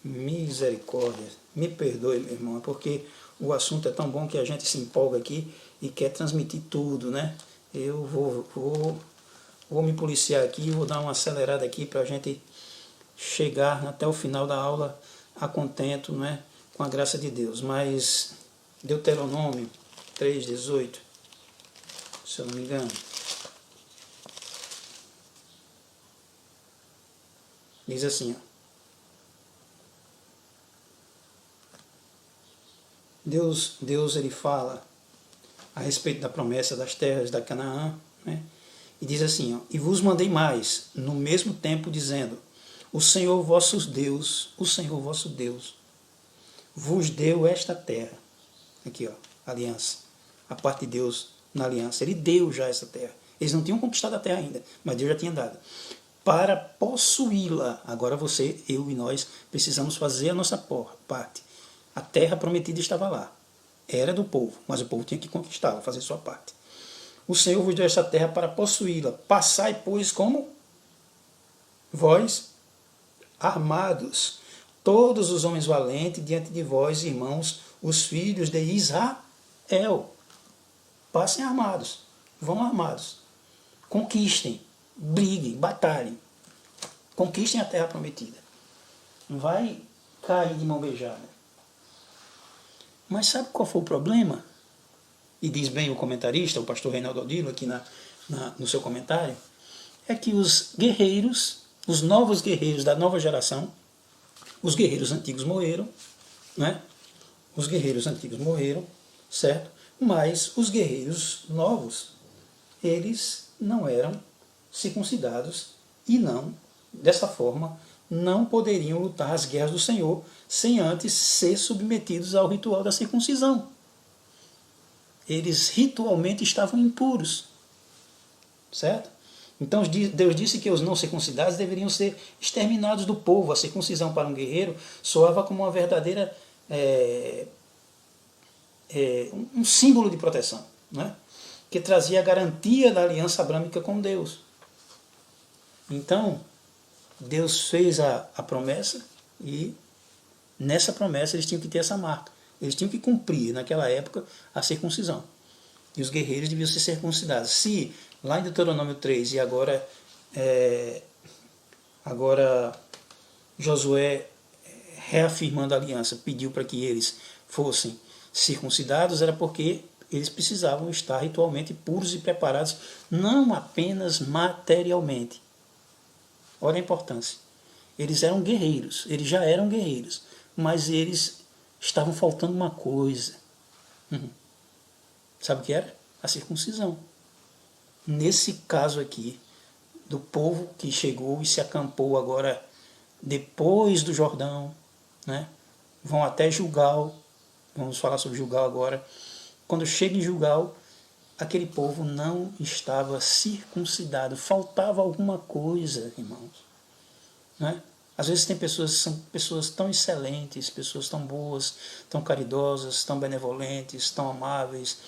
misericórdia, me perdoe, meu irmão, é porque o assunto é tão bom que a gente se empolga aqui e quer transmitir tudo, né? Eu vou me policiar aqui, vou dar uma acelerada aqui para a gente chegar até o final da aula a contento, né? Com a graça de Deus. Mas Deuteronômio 3,18, se eu não me engano, diz assim, ó, Deus ele fala a respeito da promessa das terras da Canaã, né? E diz assim, ó, e vos mandei mais, no mesmo tempo, dizendo, o Senhor vosso Deus, vos deu esta terra. Aqui, ó, aliança. A parte de Deus na aliança. Ele deu já essa terra. Eles não tinham conquistado a terra ainda, mas Deus já tinha dado. Para possuí-la. Agora você, eu e nós precisamos fazer a nossa parte. A terra prometida estava lá. Era do povo, mas o povo tinha que conquistá-la, fazer sua parte. O Senhor vos deu esta terra para possuí-la. Passai, pois, como vós, armados, todos os homens valentes diante de vós, irmãos, os filhos de Israel. Passem armados, vão armados. Conquistem, briguem, batalhem. Conquistem a terra prometida. Não vai cair de mão beijada. Mas sabe qual foi o problema? E diz bem o comentarista, o pastor Reinaldo Odilo, aqui no seu comentário, é que os guerreiros, os novos guerreiros da nova geração, os guerreiros antigos morreram, né? Os guerreiros antigos morreram, certo? Mas os guerreiros novos, eles não eram circuncidados e não, dessa forma, não poderiam lutar as guerras do Senhor sem antes ser submetidos ao ritual da circuncisão. Eles ritualmente estavam impuros, certo? Então Deus disse que os não circuncidados deveriam ser exterminados do povo. A circuncisão para um guerreiro soava como uma verdadeira um símbolo de proteção, né? Que trazia a garantia da aliança abrâmica com Deus. Então, Deus fez a promessa e nessa promessa eles tinham que ter essa marca. Eles tinham que cumprir, naquela época, a circuncisão. E os guerreiros deviam ser circuncidados. Se, lá em Deuteronômio 3, e agora Josué, reafirmando a aliança, pediu para que eles fossem circuncidados, era porque eles precisavam estar ritualmente puros e preparados, não apenas materialmente. Olha a importância. Eles eram guerreiros, eles já eram guerreiros, mas eles estavam faltando uma coisa. Sabe o que era? A circuncisão. Nesse caso aqui, do povo que chegou e se acampou agora depois do Jordão, né? Vão até Gilgal, vamos falar sobre Gilgal agora. Quando chega em Gilgal, aquele povo não estava circuncidado, faltava alguma coisa, irmãos. Né? Às vezes tem pessoas que são pessoas tão excelentes, pessoas tão boas, tão caridosas, tão benevolentes, tão amáveis,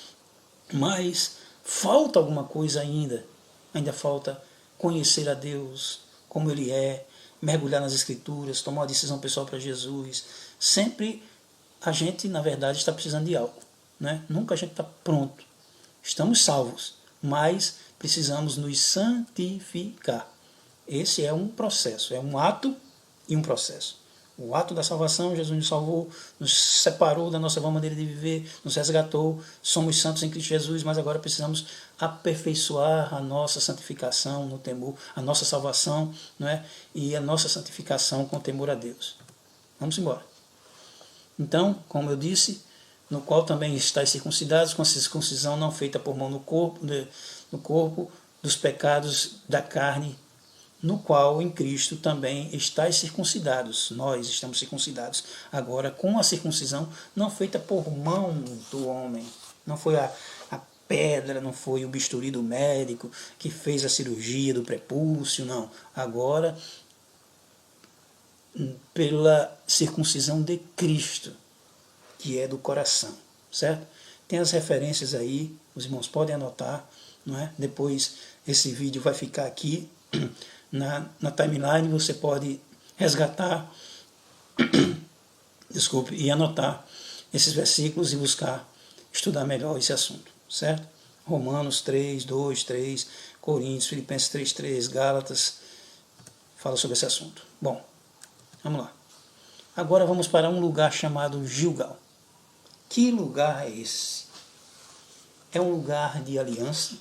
mas falta alguma coisa ainda. Ainda falta conhecer a Deus como Ele é, mergulhar nas Escrituras, tomar uma decisão pessoal para Jesus. Sempre a gente, na verdade, está precisando de algo. Né? Nunca a gente está pronto. Estamos salvos, mas precisamos nos santificar. Esse é um processo, é um ato e um processo. O ato da salvação, Jesus nos salvou, nos separou da nossa maneira de viver, nos resgatou, somos santos em Cristo Jesus, mas agora precisamos aperfeiçoar a nossa santificação no temor, a nossa salvação, não é? E a nossa santificação com temor a Deus. Vamos embora. Então, como eu disse, no qual também estáis circuncidados, com a circuncisão não feita por mão no corpo dos pecados da carne, no qual em Cristo também estáis circuncidados. Nós estamos circuncidados agora com a circuncisão não feita por mão do homem. Não foi a pedra, não foi o bisturi do médico que fez a cirurgia do prepúcio, não. Agora, pela circuncisão de Cristo, que é do coração, certo? Tem as referências aí, os irmãos podem anotar, não é? Depois esse vídeo vai ficar aqui na timeline, você pode resgatar, desculpe, e anotar esses versículos e buscar estudar melhor esse assunto, certo? Romanos 3, 2, 3, Coríntios, Filipenses 3, 3, Gálatas, fala sobre esse assunto. Bom, vamos lá. Agora vamos para um lugar chamado Gilgal. Que lugar é esse? É um lugar de aliança,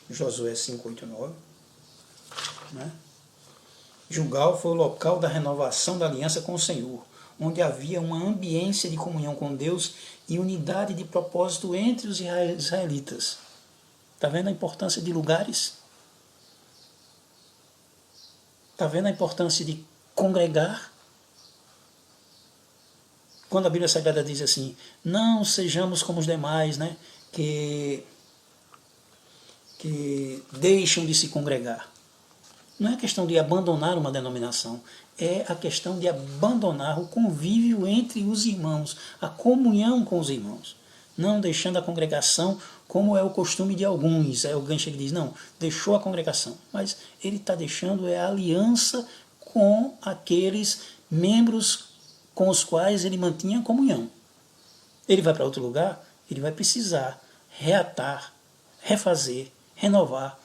Josué 5, 8, 9. Né? Gilgal foi o local da renovação da aliança com o Senhor, onde havia uma ambiência de comunhão com Deus e unidade de propósito entre os israelitas. Está vendo a importância de lugares? Está vendo a importância de congregar? Quando a Bíblia Sagrada diz assim, não sejamos como os demais, né, que deixam de se congregar. Não é a questão de abandonar uma denominação, é a questão de abandonar o convívio entre os irmãos, a comunhão com os irmãos. Não deixando a congregação como é o costume de alguns. Aí alguém chega e diz, não, deixou a congregação. Mas ele está deixando a aliança com aqueles membros com os quais ele mantinha comunhão. Ele vai para outro lugar, ele vai precisar reatar, refazer, renovar,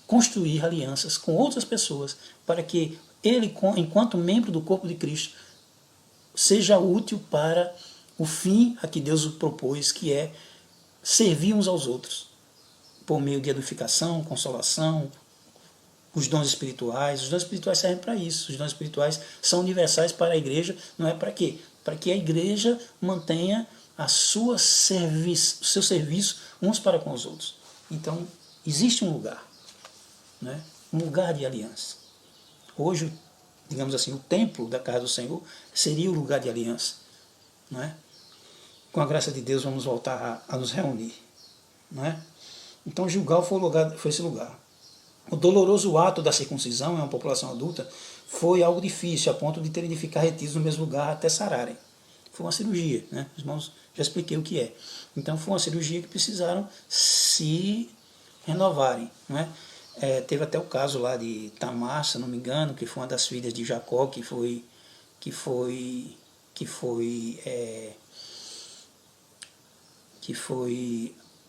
construir alianças com outras pessoas para que ele, enquanto membro do corpo de Cristo, seja útil para o fim a que Deus o propôs, que é servir uns aos outros, por meio de edificação, consolação, os dons espirituais. Os dons espirituais servem para isso. Os dons espirituais são universais para a igreja, não é para quê? Para que a igreja mantenha o seu serviço uns para com os outros. Então, existe um lugar, né? Um lugar de aliança. Hoje, digamos assim, o templo da casa do Senhor seria o lugar de aliança, não é? Com a graça de Deus, vamos voltar a nos reunir, não é? Então, Gilgal foi esse lugar. O doloroso ato da circuncisão em uma população adulta foi algo difícil, a ponto de terem de ficar retidos no mesmo lugar até sararem. Foi uma cirurgia, né? Os irmãos, já expliquei o que é. Então, foi uma cirurgia que precisaram se renovarem, não é? Teve até o caso lá de Tamar, se não me engano, que foi uma das filhas de Jacó, que foi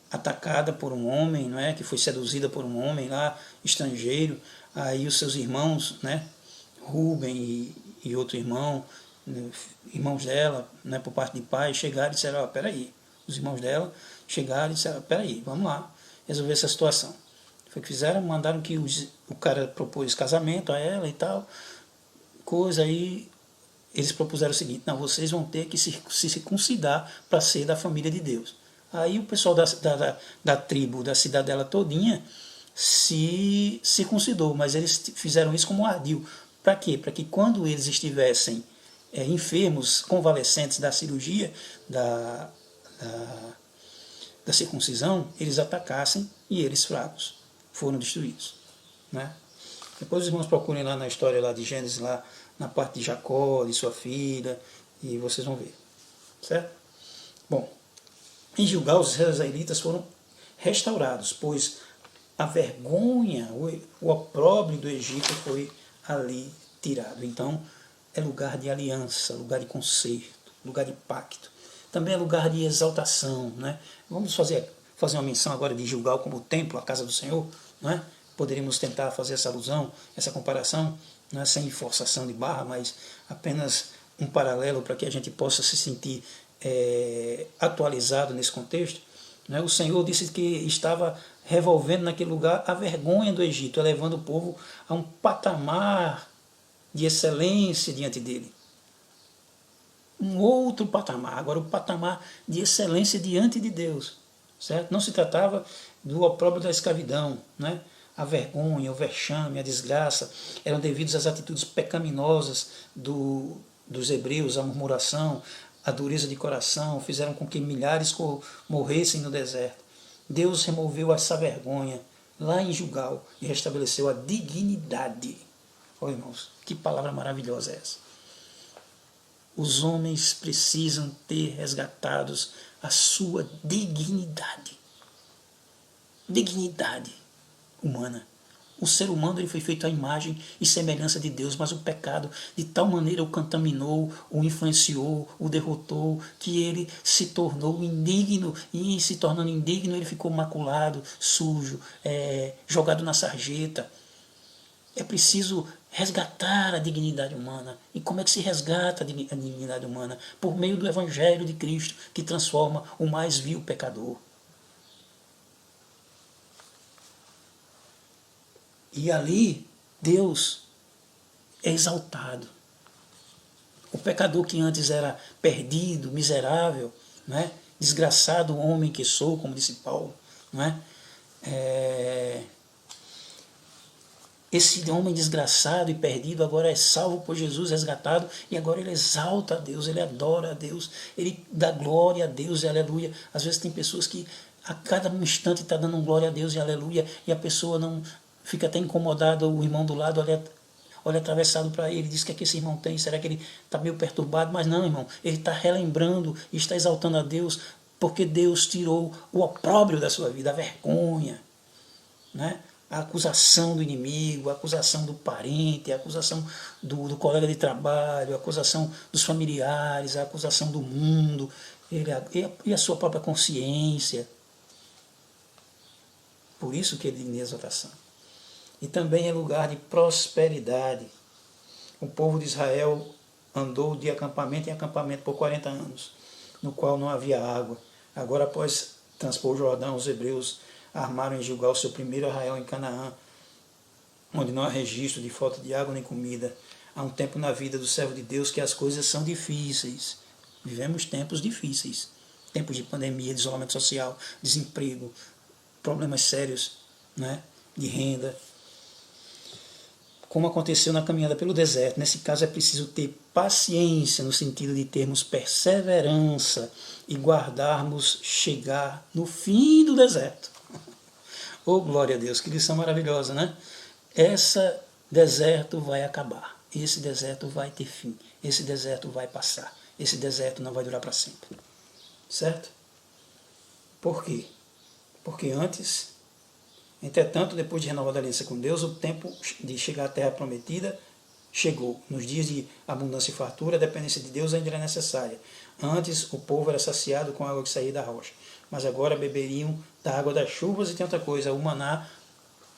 atacada por um homem, não é? Que foi seduzida por um homem lá, estrangeiro. Aí os seus irmãos, né? Rubem e outro irmão, né? Irmãos dela, né? Por parte de pai, chegaram e disseram, ó, peraí. Os irmãos dela chegaram e disseram, peraí, vamos lá resolver essa situação. Foi o que fizeram, mandaram que o cara propôs casamento a ela e tal, coisa aí. Eles propuseram o seguinte, não, vocês vão ter que se circuncidar para ser da família de Deus. Aí o pessoal da tribo, da cidadela todinha, se circuncidou, mas eles fizeram isso como um ardil. Para quê? Para que quando eles estivessem enfermos, convalescentes da cirurgia, da circuncisão, eles atacassem e eles fracos foram destruídos, né? Depois os irmãos procurem lá na história lá de Gênesis, lá na parte de Jacó, de sua filha, e vocês vão ver, certo? Bom, em Gilgal os israelitas foram restaurados, pois a vergonha, o opróbrio do Egito foi ali tirado. Então, é lugar de aliança, lugar de conserto, lugar de pacto. Também é lugar de exaltação, né? Vamos fazer fazer uma menção agora de Gilgal como o templo, a casa do Senhor, não é? Poderíamos tentar fazer essa alusão, essa comparação, não é sem forçação de barra, mas apenas um paralelo para que a gente possa se sentir atualizado nesse contexto. Não é? O Senhor disse que estava revolvendo naquele lugar a vergonha do Egito, elevando o povo a um patamar de excelência diante dele. Um outro patamar, agora o patamar de excelência diante de Deus. Certo? Não se tratava do opróbrio da escravidão, né? A vergonha, o vexame, a desgraça eram devidos às atitudes pecaminosas dos hebreus, a murmuração, a dureza de coração, fizeram com que milhares morressem no deserto. Deus removeu essa vergonha lá em Gilgal e restabeleceu a dignidade. Olha, irmãos, que palavra maravilhosa é essa. Os homens precisam ter resgatados a sua dignidade. Dignidade humana. O ser humano ele foi feito à imagem e semelhança de Deus, mas o pecado de tal maneira o contaminou, o influenciou, o derrotou, que ele se tornou indigno, e se tornando indigno ele ficou maculado, sujo, jogado na sarjeta. É preciso resgatar a dignidade humana. E como é que se resgata a dignidade humana? Por meio do Evangelho de Cristo, que transforma o mais vil pecador. E ali, Deus é exaltado. O pecador que antes era perdido, miserável, né? Desgraçado homem que sou, como disse Paulo, né? Esse homem desgraçado e perdido agora é salvo por Jesus, resgatado, e agora ele exalta a Deus, ele adora a Deus, ele dá glória a Deus e aleluia. Às vezes tem pessoas que a cada instante está dando glória a Deus e aleluia, e a pessoa não fica até incomodada, o irmão do lado olha atravessado para ele, diz que esse irmão tem, será que ele está meio perturbado? Mas não, irmão, ele está relembrando e está exaltando a Deus, porque Deus tirou o opróbrio da sua vida, a vergonha, né? A acusação do inimigo, a acusação do parente, a acusação do colega de trabalho, a acusação dos familiares, a acusação do mundo, e a sua própria consciência. Por isso que ele diz exaltação. E também é lugar de prosperidade. O povo de Israel andou de acampamento em acampamento por 40 anos, no qual não havia água. Agora, após transpor o Jordão, os hebreus armaram em Gilgal seu primeiro arraial em Canaã, onde não há registro de falta de água nem comida. Há um tempo na vida do servo de Deus que as coisas são difíceis. Vivemos tempos difíceis. Tempos de pandemia, de isolamento social, desemprego, problemas sérios, né, de renda. Como aconteceu na caminhada pelo deserto. Nesse caso é preciso ter paciência, no sentido de termos perseverança e guardarmos chegar no fim do deserto. Oh, glória a Deus, que lição maravilhosa, né? Esse deserto vai acabar, esse deserto vai ter fim, esse deserto vai passar, esse deserto não vai durar para sempre. Certo? Por quê? Porque antes, entretanto, depois de renovada a aliança com Deus, o tempo de chegar à terra prometida chegou. Nos dias de abundância e fartura, a dependência de Deus ainda era necessária. Antes, o povo era saciado com a água que saía da rocha, mas agora beberiam da água das chuvas. E tem outra coisa, o maná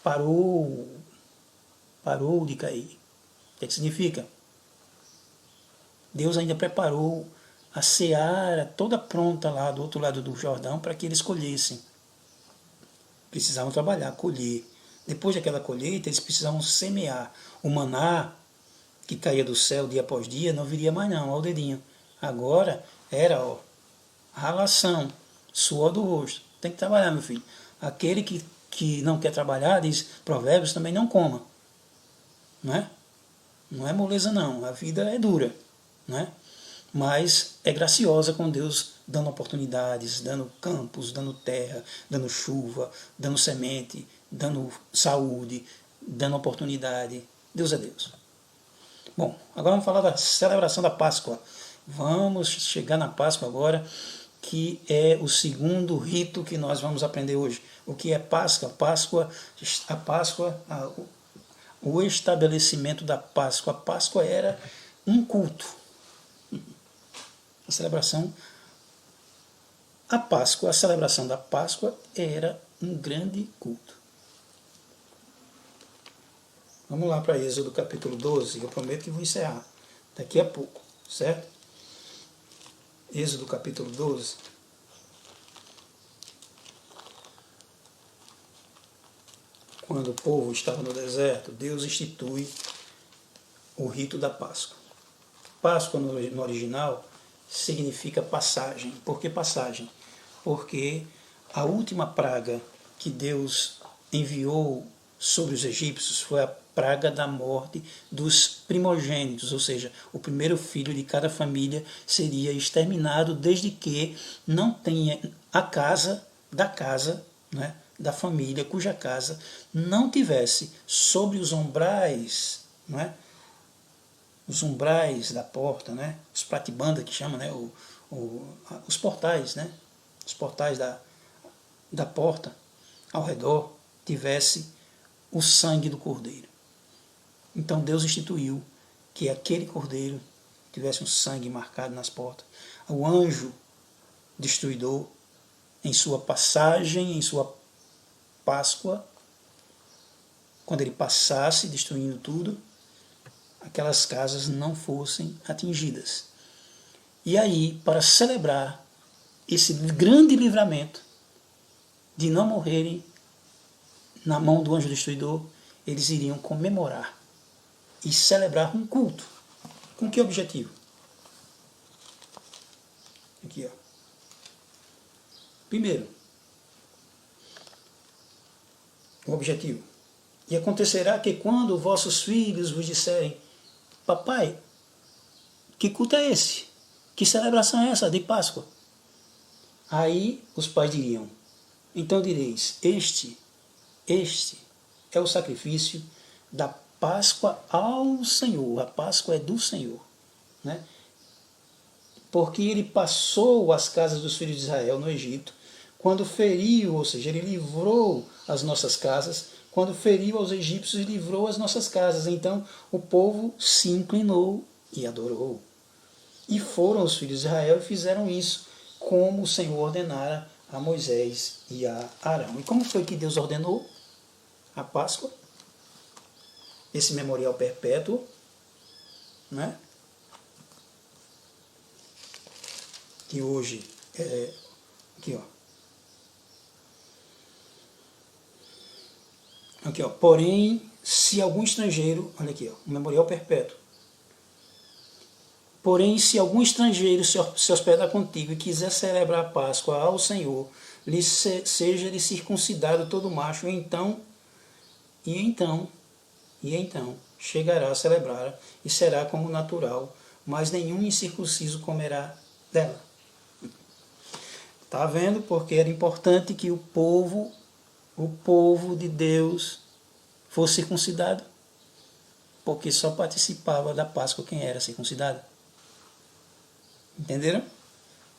parou de cair. O que significa? Deus ainda preparou a seara toda pronta lá do outro lado do Jordão para que eles colhessem. Precisavam trabalhar, colher. Depois daquela colheita, eles precisavam semear. O maná que caía do céu dia após dia não viria mais não, ao dedinho. Agora era, ralação, suor do rosto. Tem que trabalhar, meu filho. Aquele que não quer trabalhar, diz Provérbios, também não coma. Não é? Não é moleza não, a vida é dura, não é? Mas é graciosa com Deus, dando oportunidades, dando campos, dando terra, dando chuva, dando semente, dando saúde, dando oportunidade. Deus é Deus. Bom, agora vamos falar da celebração da Páscoa. Vamos chegar na Páscoa agora, que é o segundo rito que nós vamos aprender hoje. O que é Páscoa? O estabelecimento da Páscoa. A Páscoa era um culto. A celebração a Páscoa, a celebração da Páscoa era um grande culto. Vamos lá para Êxodo capítulo 12, eu prometo que vou encerrar daqui a pouco, certo? Êxodo capítulo 12. Quando o povo estava no deserto, Deus institui o rito da Páscoa. Páscoa no original significa passagem. Por que passagem? Porque a última praga que Deus enviou sobre os egípcios foi a praga da morte dos primogênitos, ou seja, o primeiro filho de cada família seria exterminado desde que não tenha a casa, né, da família cuja casa não tivesse sobre os umbrais, né, os umbrais da porta, né, os platibanda que chama, né, os portais, né, os portais da porta ao redor tivesse o sangue do cordeiro. Então Deus instituiu que aquele cordeiro tivesse um sangue marcado nas portas. O anjo destruidor, em sua passagem, em sua Páscoa, quando ele passasse destruindo tudo, aquelas casas não fossem atingidas. E aí, para celebrar esse grande livramento de não morrerem na mão do anjo destruidor, eles iriam comemorar e celebrar um culto. Com que objetivo? Aqui, ó. Primeiro, o objetivo. E acontecerá que quando vossos filhos vos disserem: papai, que culto é esse? Que celebração é essa de Páscoa? Aí os pais diriam: então direis, este é o sacrifício da Páscoa ao Senhor. A Páscoa é do Senhor, né? Porque ele passou as casas dos filhos de Israel no Egito, quando feriu, ou seja, ele livrou as nossas casas, quando feriu aos egípcios, livrou as nossas casas. Então o povo se inclinou e adorou. E foram os filhos de Israel e fizeram isso, como o Senhor ordenara a Moisés e a Arão. E como foi que Deus ordenou a Páscoa? Esse memorial perpétuo, né? Que hoje é aqui, ó. Aqui, ó. Porém, se algum estrangeiro, olha aqui, ó, o memorial perpétuo. Porém, se algum estrangeiro se hospedar contigo e quiser celebrar a Páscoa ao Senhor, seja-lhe circuncidado todo macho, e então chegará a celebrar e será como natural, mas nenhum incircunciso comerá dela. Está vendo? Porque era importante que o povo de Deus fosse circuncidado, porque só participava da Páscoa quem era circuncidado. Entenderam?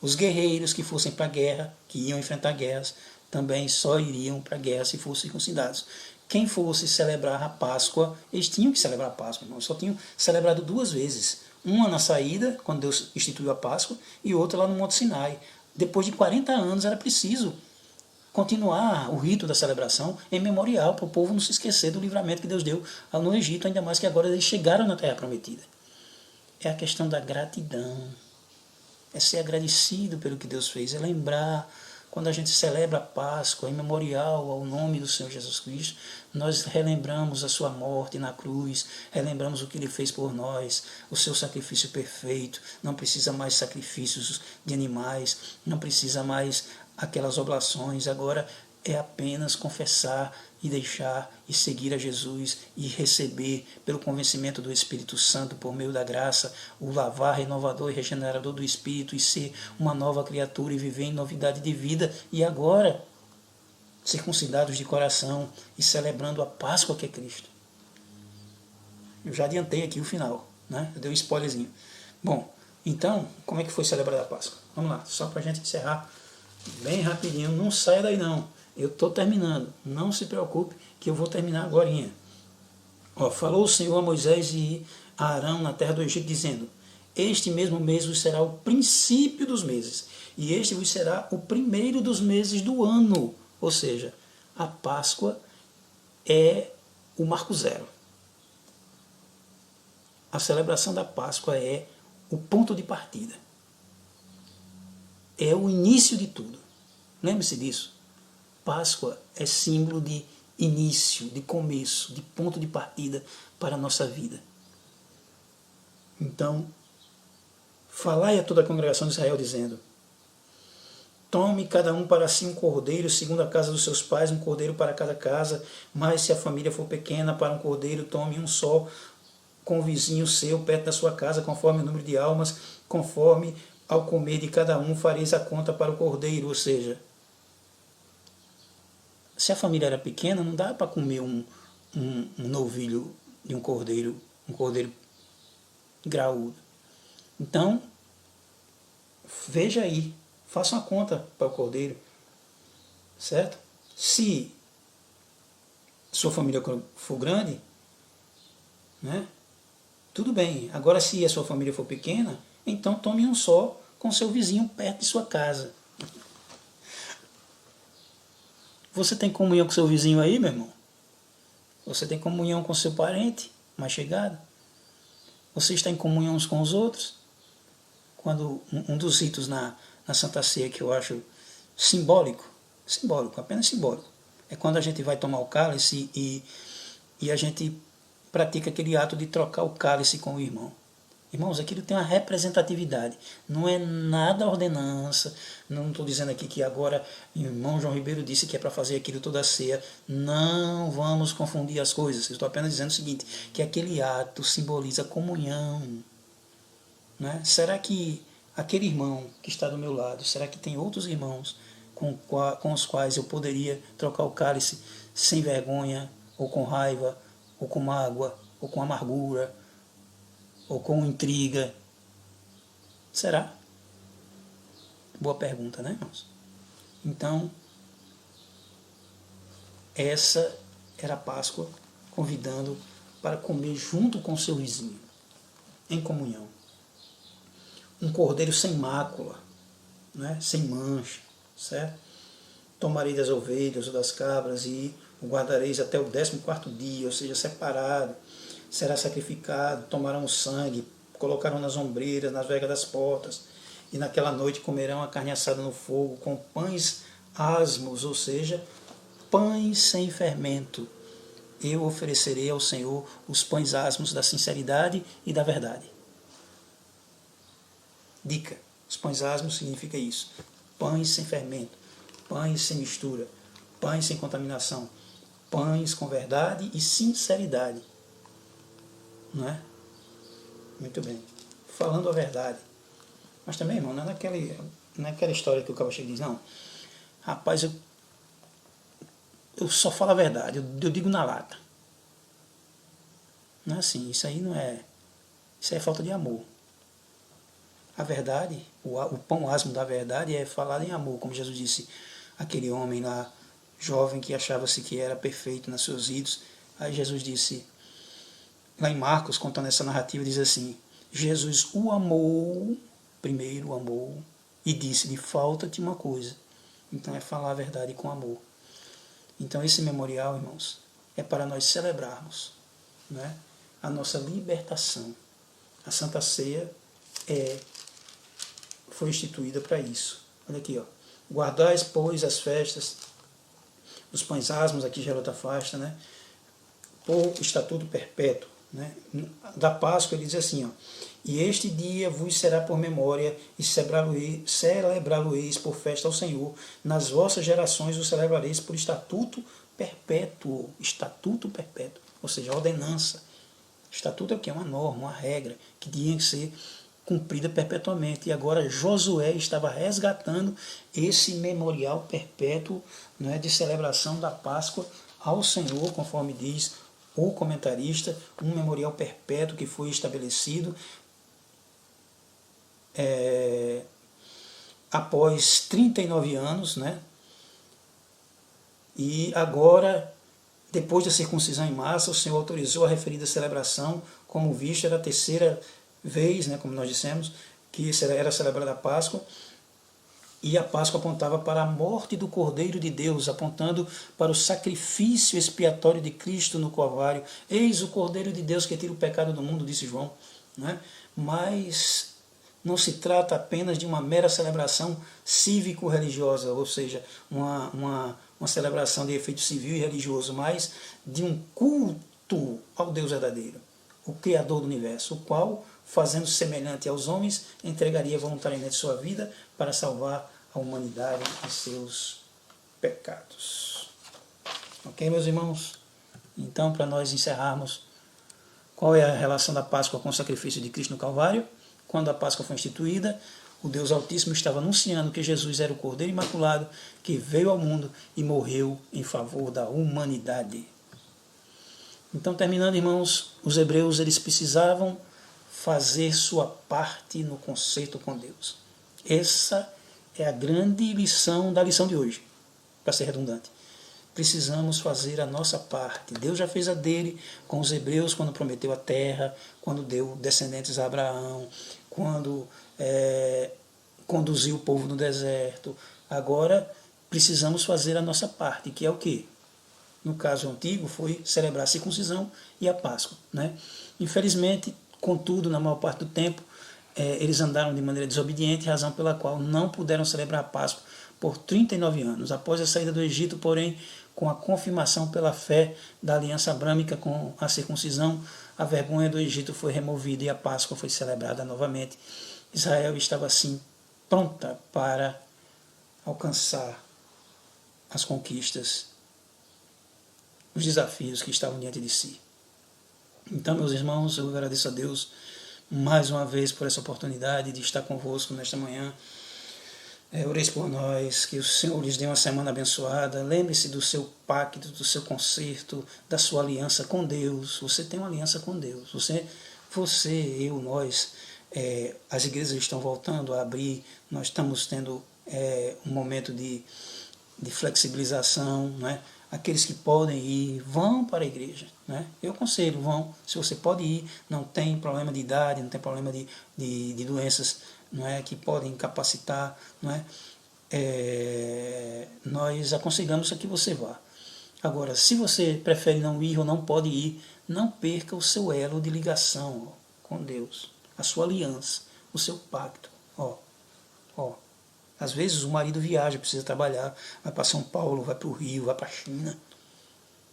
Os guerreiros que fossem para a guerra, que iam enfrentar guerras, também só iriam para a guerra se fossem circuncidados. Quem fosse celebrar a Páscoa, eles tinham que celebrar a Páscoa, irmão. Só tinham celebrado 2 vezes. Uma na saída, quando Deus instituiu a Páscoa, e outra lá no Monte Sinai. Depois de 40 anos era preciso continuar o rito da celebração em memorial, para o povo não se esquecer do livramento que Deus deu no Egito, ainda mais que agora eles chegaram na Terra Prometida. É a questão da gratidão. É ser agradecido pelo que Deus fez, é lembrar. Quando a gente celebra a Páscoa em memorial ao nome do Senhor Jesus Cristo, nós relembramos a sua morte na cruz, relembramos o que ele fez por nós, o seu sacrifício perfeito. Não precisa mais sacrifícios de animais, não precisa mais aquelas oblações. Agora é apenas confessar e deixar e seguir a Jesus e receber, pelo convencimento do Espírito Santo, por meio da graça, o lavar renovador e regenerador do Espírito, e ser uma nova criatura e viver em novidade de vida. E agora, circuncidados de coração e celebrando a Páscoa que é Cristo. Eu já adiantei aqui o final, né? Eu dei um spoilerzinho. Bom, então, como é que foi celebrada a Páscoa? Vamos lá, só para a gente encerrar bem rapidinho. Não saia daí não. Eu estou terminando, não se preocupe que eu vou terminar agorinha. Falou o Senhor a Moisés e a Arão na terra do Egito, dizendo: Este mesmo mês vos será o princípio dos meses, e este vos será o primeiro dos meses do ano. Ou seja, a Páscoa é o marco zero. A celebração da Páscoa é o ponto de partida. É o início de tudo. Lembre-se disso. Páscoa é símbolo de início, de começo, de ponto de partida para a nossa vida. Então, falai a toda a congregação de Israel, dizendo: tome cada um para si um cordeiro, segundo a casa dos seus pais, um cordeiro para cada casa, mas se a família for pequena, para um cordeiro tome um só, com o vizinho seu, perto da sua casa, conforme o número de almas, conforme ao comer de cada um, fareis a conta para o cordeiro. Ou seja, se a família era pequena, não dá para comer um novilho de um cordeiro graúdo. Então, veja aí, faça uma conta para o cordeiro, certo? Se sua família for grande, né, tudo bem. Agora, se a sua família for pequena, então tome um só com seu vizinho perto de sua casa. Você tem comunhão com seu vizinho aí, meu irmão? Você tem comunhão com seu parente mais chegado? Você está em comunhão uns com os outros? Quando um dos ritos na Santa Ceia que eu acho simbólico, apenas simbólico, é quando a gente vai tomar o cálice e a gente pratica aquele ato de trocar o cálice com o irmão. Irmãos, aquilo tem uma representatividade, não é nada ordenança, não estou dizendo aqui que agora o irmão João Ribeiro disse que é para fazer aquilo toda a ceia, não vamos confundir as coisas, eu estou apenas dizendo o seguinte, que aquele ato simboliza comunhão, né? Será que aquele irmão que está do meu lado, será que tem outros irmãos com os quais eu poderia trocar o cálice sem vergonha, ou com raiva, ou com mágoa, ou com amargura, ou com intriga? Será? Boa pergunta, né, irmãos? Então, essa era a Páscoa, convidando para comer junto com seu vizinho, em comunhão. Um cordeiro sem mácula, né, sem mancha, certo? Tomarei das ovelhas ou das cabras e o guardareis até o 14º dia, ou seja, separado. Será sacrificado, tomarão o sangue, colocarão nas ombreiras, nas vegas das portas, e naquela noite comerão a carne assada no fogo, com pães asmos, ou seja, pães sem fermento. Eu oferecerei ao Senhor os pães asmos da sinceridade e da verdade. Dica, os pães asmos significa isso, pães sem fermento, pães sem mistura, pães sem contaminação, pães com verdade e sinceridade. Não é? Muito bem. Falando a verdade. Mas também, irmão, não é aquela história que o cara chega e diz, não, rapaz, eu só falo a verdade, eu digo na lata. Não é assim, isso aí é falta de amor. A verdade, o pão asmo da verdade é falar em amor, como Jesus disse, aquele homem lá, jovem que achava-se que era perfeito nos seus ritos. Aí Jesus disse, lá em Marcos, contando essa narrativa, diz assim, Jesus o amou, primeiro o amou, e disse-lhe, falta-te uma coisa. Então é falar a verdade com amor. Então esse memorial, irmãos, é para nós celebrarmos, né, a nossa libertação. A Santa Ceia foi instituída para isso. Olha aqui, ó. Guardais, pois, as festas, os pães asmos, aqui já é outra faixa, né, por estatuto perpétuo. Né? Da Páscoa ele diz assim, ó, e este dia vos será por memória e celebrá-lo-eis por festa ao Senhor, nas vossas gerações o celebrareis por estatuto perpétuo, ou seja, ordenança. Estatuto é o que? É uma norma, uma regra que tinha que ser cumprida perpetuamente, e agora Josué estava resgatando esse memorial perpétuo, né, de celebração da Páscoa ao Senhor, conforme diz o comentarista, um memorial perpétuo que foi estabelecido após 39 anos, né? E agora, depois da circuncisão em massa, o Senhor autorizou a referida celebração, como visto, era a terceira vez, né, como nós dissemos, que era celebrada a Páscoa, e a Páscoa apontava para a morte do Cordeiro de Deus, apontando para o sacrifício expiatório de Cristo no Calvário. Eis o Cordeiro de Deus que tira o pecado do mundo, disse João. Né? Mas não se trata apenas de uma mera celebração cívico-religiosa, ou seja, uma celebração de efeito civil e religioso, mas de um culto ao Deus verdadeiro, o Criador do universo, o qual, fazendo semelhante aos homens, entregaria voluntariamente sua vida para salvar a humanidade de seus pecados. Ok, meus irmãos? Então, para nós encerrarmos, qual é a relação da Páscoa com o sacrifício de Cristo no Calvário? Quando a Páscoa foi instituída, o Deus Altíssimo estava anunciando que Jesus era o Cordeiro Imaculado que veio ao mundo e morreu em favor da humanidade. Então, terminando, irmãos, os hebreus eles precisavam fazer sua parte no concerto com Deus. Essa é a grande lição da lição de hoje, para ser redundante. Precisamos fazer a nossa parte. Deus já fez a dele com os hebreus quando prometeu a terra, quando deu descendentes a Abraão, quando conduziu o povo no deserto. Agora precisamos fazer a nossa parte, que é o quê? No caso antigo foi celebrar a circuncisão e a Páscoa. Né? Infelizmente, contudo, na maior parte do tempo, eles andaram de maneira desobediente, razão pela qual não puderam celebrar a Páscoa por 39 anos. Após a saída do Egito, porém, com a confirmação pela fé da aliança abrâmica com a circuncisão, a vergonha do Egito foi removida e a Páscoa foi celebrada novamente. Israel estava assim pronta para alcançar as conquistas, os desafios que estavam diante de si. Então, meus irmãos, eu agradeço a Deus mais uma vez por essa oportunidade de estar convosco nesta manhã. Oreis por nós, que o Senhor lhes dê uma semana abençoada. Lembre-se do seu pacto, do seu concerto, da sua aliança com Deus. Você tem uma aliança com Deus. Nós, as igrejas estão voltando a abrir, nós estamos tendo um momento de flexibilização, né? Aqueles que podem ir, vão para a igreja. Né? Eu aconselho, vão. Se você pode ir, não tem problema de idade, não tem problema de doenças, não é, que podem incapacitar. Não é? Nós aconselhamos que você vá. Agora, se você prefere não ir ou não pode ir, não perca o seu elo de ligação com Deus, a sua aliança, o seu pacto. Às vezes o marido viaja, precisa trabalhar, vai para São Paulo, vai para o Rio, vai para a China,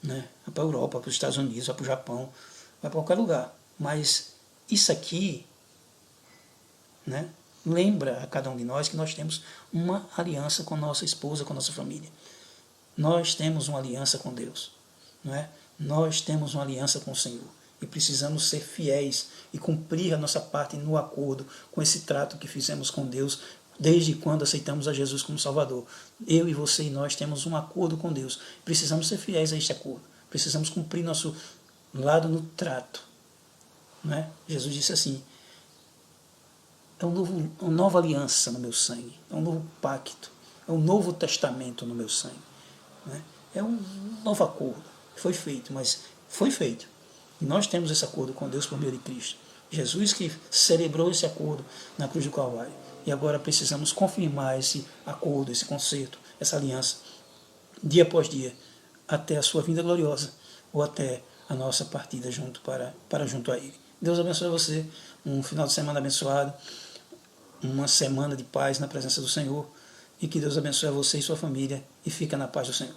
né? Vai para a Europa, para os Estados Unidos, vai para o Japão, vai para qualquer lugar. Mas isso aqui, né, lembra a cada um de nós que nós temos uma aliança com nossa esposa, com nossa família. Nós temos uma aliança com Deus. Não é? Nós temos uma aliança com o Senhor. E precisamos ser fiéis e cumprir a nossa parte no acordo com esse trato que fizemos com Deus, desde quando aceitamos a Jesus como Salvador. Eu e você e nós temos um acordo com Deus. Precisamos ser fiéis a este acordo. Precisamos cumprir nosso lado no trato. Não é? Jesus disse assim, é uma nova aliança no meu sangue, é um novo pacto, é um novo testamento no meu sangue. Né? É um novo acordo. Foi feito, mas foi feito. E nós temos esse acordo com Deus por meio de Cristo. Jesus que celebrou esse acordo na cruz do Calvário. E agora precisamos confirmar esse acordo, esse concerto, essa aliança, dia após dia, até a sua vinda gloriosa, ou até a nossa partida para junto a Ele. Deus abençoe você, um final de semana abençoado, uma semana de paz na presença do Senhor, e que Deus abençoe a você e sua família, e fica na paz do Senhor.